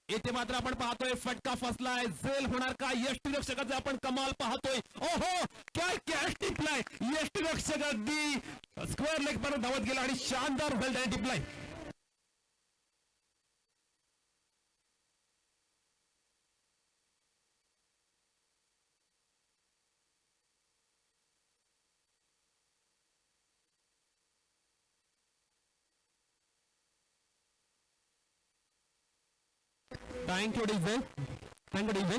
येथे मात्र आपण पाहतोय फटका फसलाय. झेल होणार का? यष्टीरक्षकाचे आपण कमाल पाहतोय. ओहो, काय कॅच टिपलाय. यष्टीरक्षक अगदी स्क्वेअर लेग पर्यंत धावत गेला आणि शानदार वेल टिपलाय. Thank you DJ. Thank you DJ.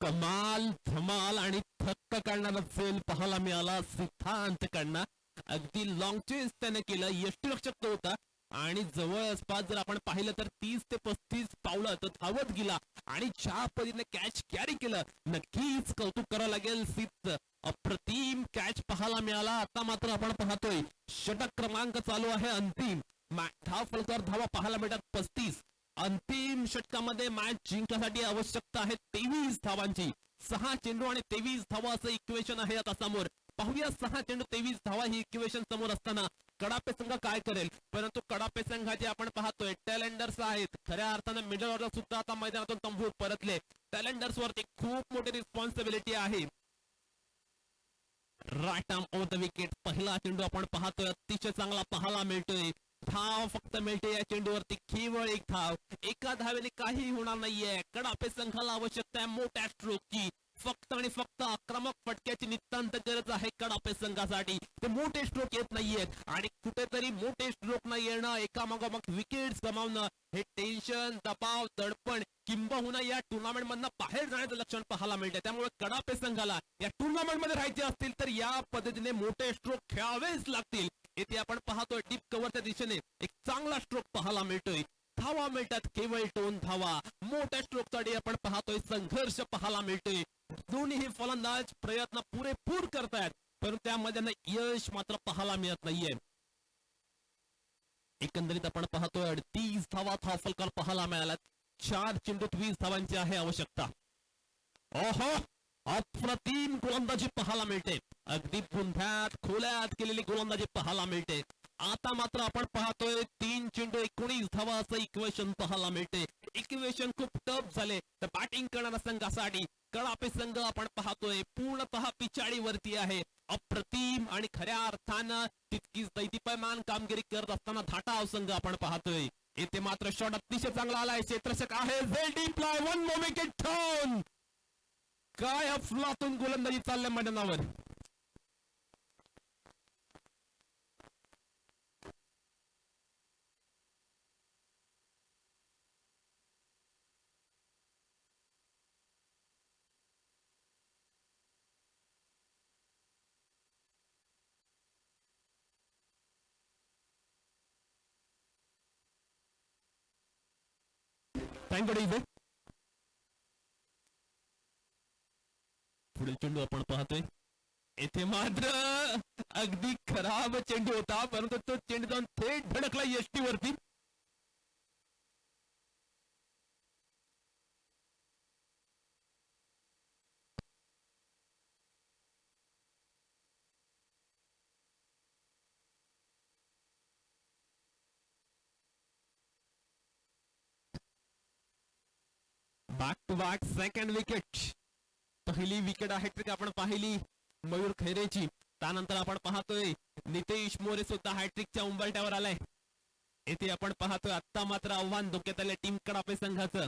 कमाल धमाल आणि थक्क काढणारा फेल पाहायला मिळाला सिद्धांतकडनं. अगदी लॉंग चेस त्याने केलं, यष्टिरक्षक तो होता आणि जवळपास जर आपण पाहिलं तर 30 ते 35 पावलं तो धावत गेला आणि ज्या पद्धतीने कॅच कॅरी केलं, नक्कीच कौतुक करावं लागेल सिद्धचं. अप्रतिम कॅच पाहायला मिळाला. आता मात्र आपण पाहतोय षटक क्रमांक चालू आहे अंतिम. धाव फलकावर धावा पाहायला मिळतात 35. अंतिम षटकामध्ये मॅच जिंकण्यासाठी आवश्यकता आहे 23 धावांची. 6 चेंडू आणि 23 धावा असं इक्वेशन आहे आता समोर. पाहूया 6 चेंडू 23 धावा ही इक्वेशन समोर असताना कडापे संघ काय करेल. परंतु कडापे संघाचे आपण पाहतोय टॅलेंडर्स आहेत. खऱ्या अर्थानं मिडल ऑर्डर सुद्धा आता मैदानातून तंबूत परतले. टॅलेंडर्स वरती खूप मोठी रिस्पॉन्सिबिलिटी आहे. Right arm over the wicket. पहिला चेंडू आपण पाहतोय अतिशय चांगला पाहायला मिळतोय. धाव फक्त मिळते या चेंडूवरती, केवळ एक धाव. एका धावेने काही होणार नाहीये. कडापे संघाला आवश्यकता आहे मोठ्या स्ट्रोकची. फक्त आणि फक्त आक्रमक फटक्याची नितांत गरज आहे कडापे संघासाठी. ते मोठे स्ट्रोक येत नाहीयेत आणि कुठेतरी मोठे स्ट्रोक न येणं, एकामागोमाग विकेट्स गमावणं, हे टेन्शन, दबाव, दडपण किंबहुना या टुर्नामेंट मधनं बाहेर जाण्याचं लक्षण पाहायला मिळते. त्यामुळे कडापे संघाला या टुर्नामेंट मध्ये राहायचे असतील तर या पद्धतीने मोठे स्ट्रोक खेळावेच लागतील. येथे आपण पाहतोय डीप कव्हरच्या दिशेने एक चांगला स्ट्रोक पाहायला मिळतोय. धावा मिळतात केवळ 2 धावा. मोठ्या स्ट्रोक साठी आपण पाहतोय संघर्ष पाहायला मिळतोय. दोन्ही फलंदाज प्रयत्न पुरेपूर करतायत परंतु त्यामध्ये यश मात्र पाहायला मिळत नाहीये. एकंदरीत आपण पाहतोय 38 धावा धाव फलकावर पाहायला मिळाल्यात. 4 चेंडूत 20 धावांची आहे आवश्यकता. ओहो, अप्रतिम गोलंदाजी पाहायला मिळते. अगदी पुंध्यात खोल्यात केलेली गोलंदाजी पाहायला मिळते. आता मात्र आपण पाहतोय 3 चेंडू 19 धावा असं इक्वेशन पाहायला मिळते. इक्वेशन खूप टफ झाले तर बॅटिंग करणाऱ्या संघासाठी कडापे संघ आपण पाहतोय पूर्णतः पिछाडीवरती आहे. अप्रतिम आणि खऱ्या अर्थानं तितकीच दैदिप्यमान कामगिरी करत असताना धाटाव संघ आपण पाहतोय. येथे मात्र शॉट अतिशय चांगला आलाय. क्षेत्ररक्षक आहे प्लाय 1 मोर विकेट ठेवून. काय अफलातून गोलंदाजी चालल्या मैदानावर. पुढील चेंडू आपण पाहतोय. येथे मात्र अगदी खराब चेंडू होता परंतु तो चेंडू जाऊन थेट धडकला यष्टीवरती. Back to back second wicket. पहिली विकेट हॅट्रिक आपण पाहिली मयूर खैरेची. त्यानंतर आपण पाहतोय नितेश मोरे सुद्धा हॅट्रिकच्या उंबरठ्यावर आलाय. येथे आपण पाहतोय आता मात्र आव्हान धोक्यात आले टीम कडापे संघाचं.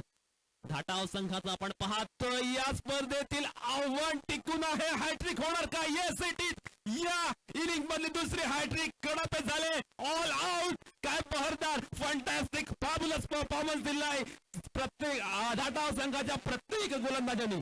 धाटाव संघाचं आपण पाहतोय या स्पर्धेतील आव्हान टिकून आहे. हॅट्रिक होणार का या सिटीत. या इनिंग मधली दुसरी हॅट्रिक कडापे झाले. All out. काय बहरदार फंटॅस्टिक फॅब्युलस परफॉर्मन्स दिलाय प्रत्येक धाटाव संघाच्या प्रत्येक गोलंदाजांनी.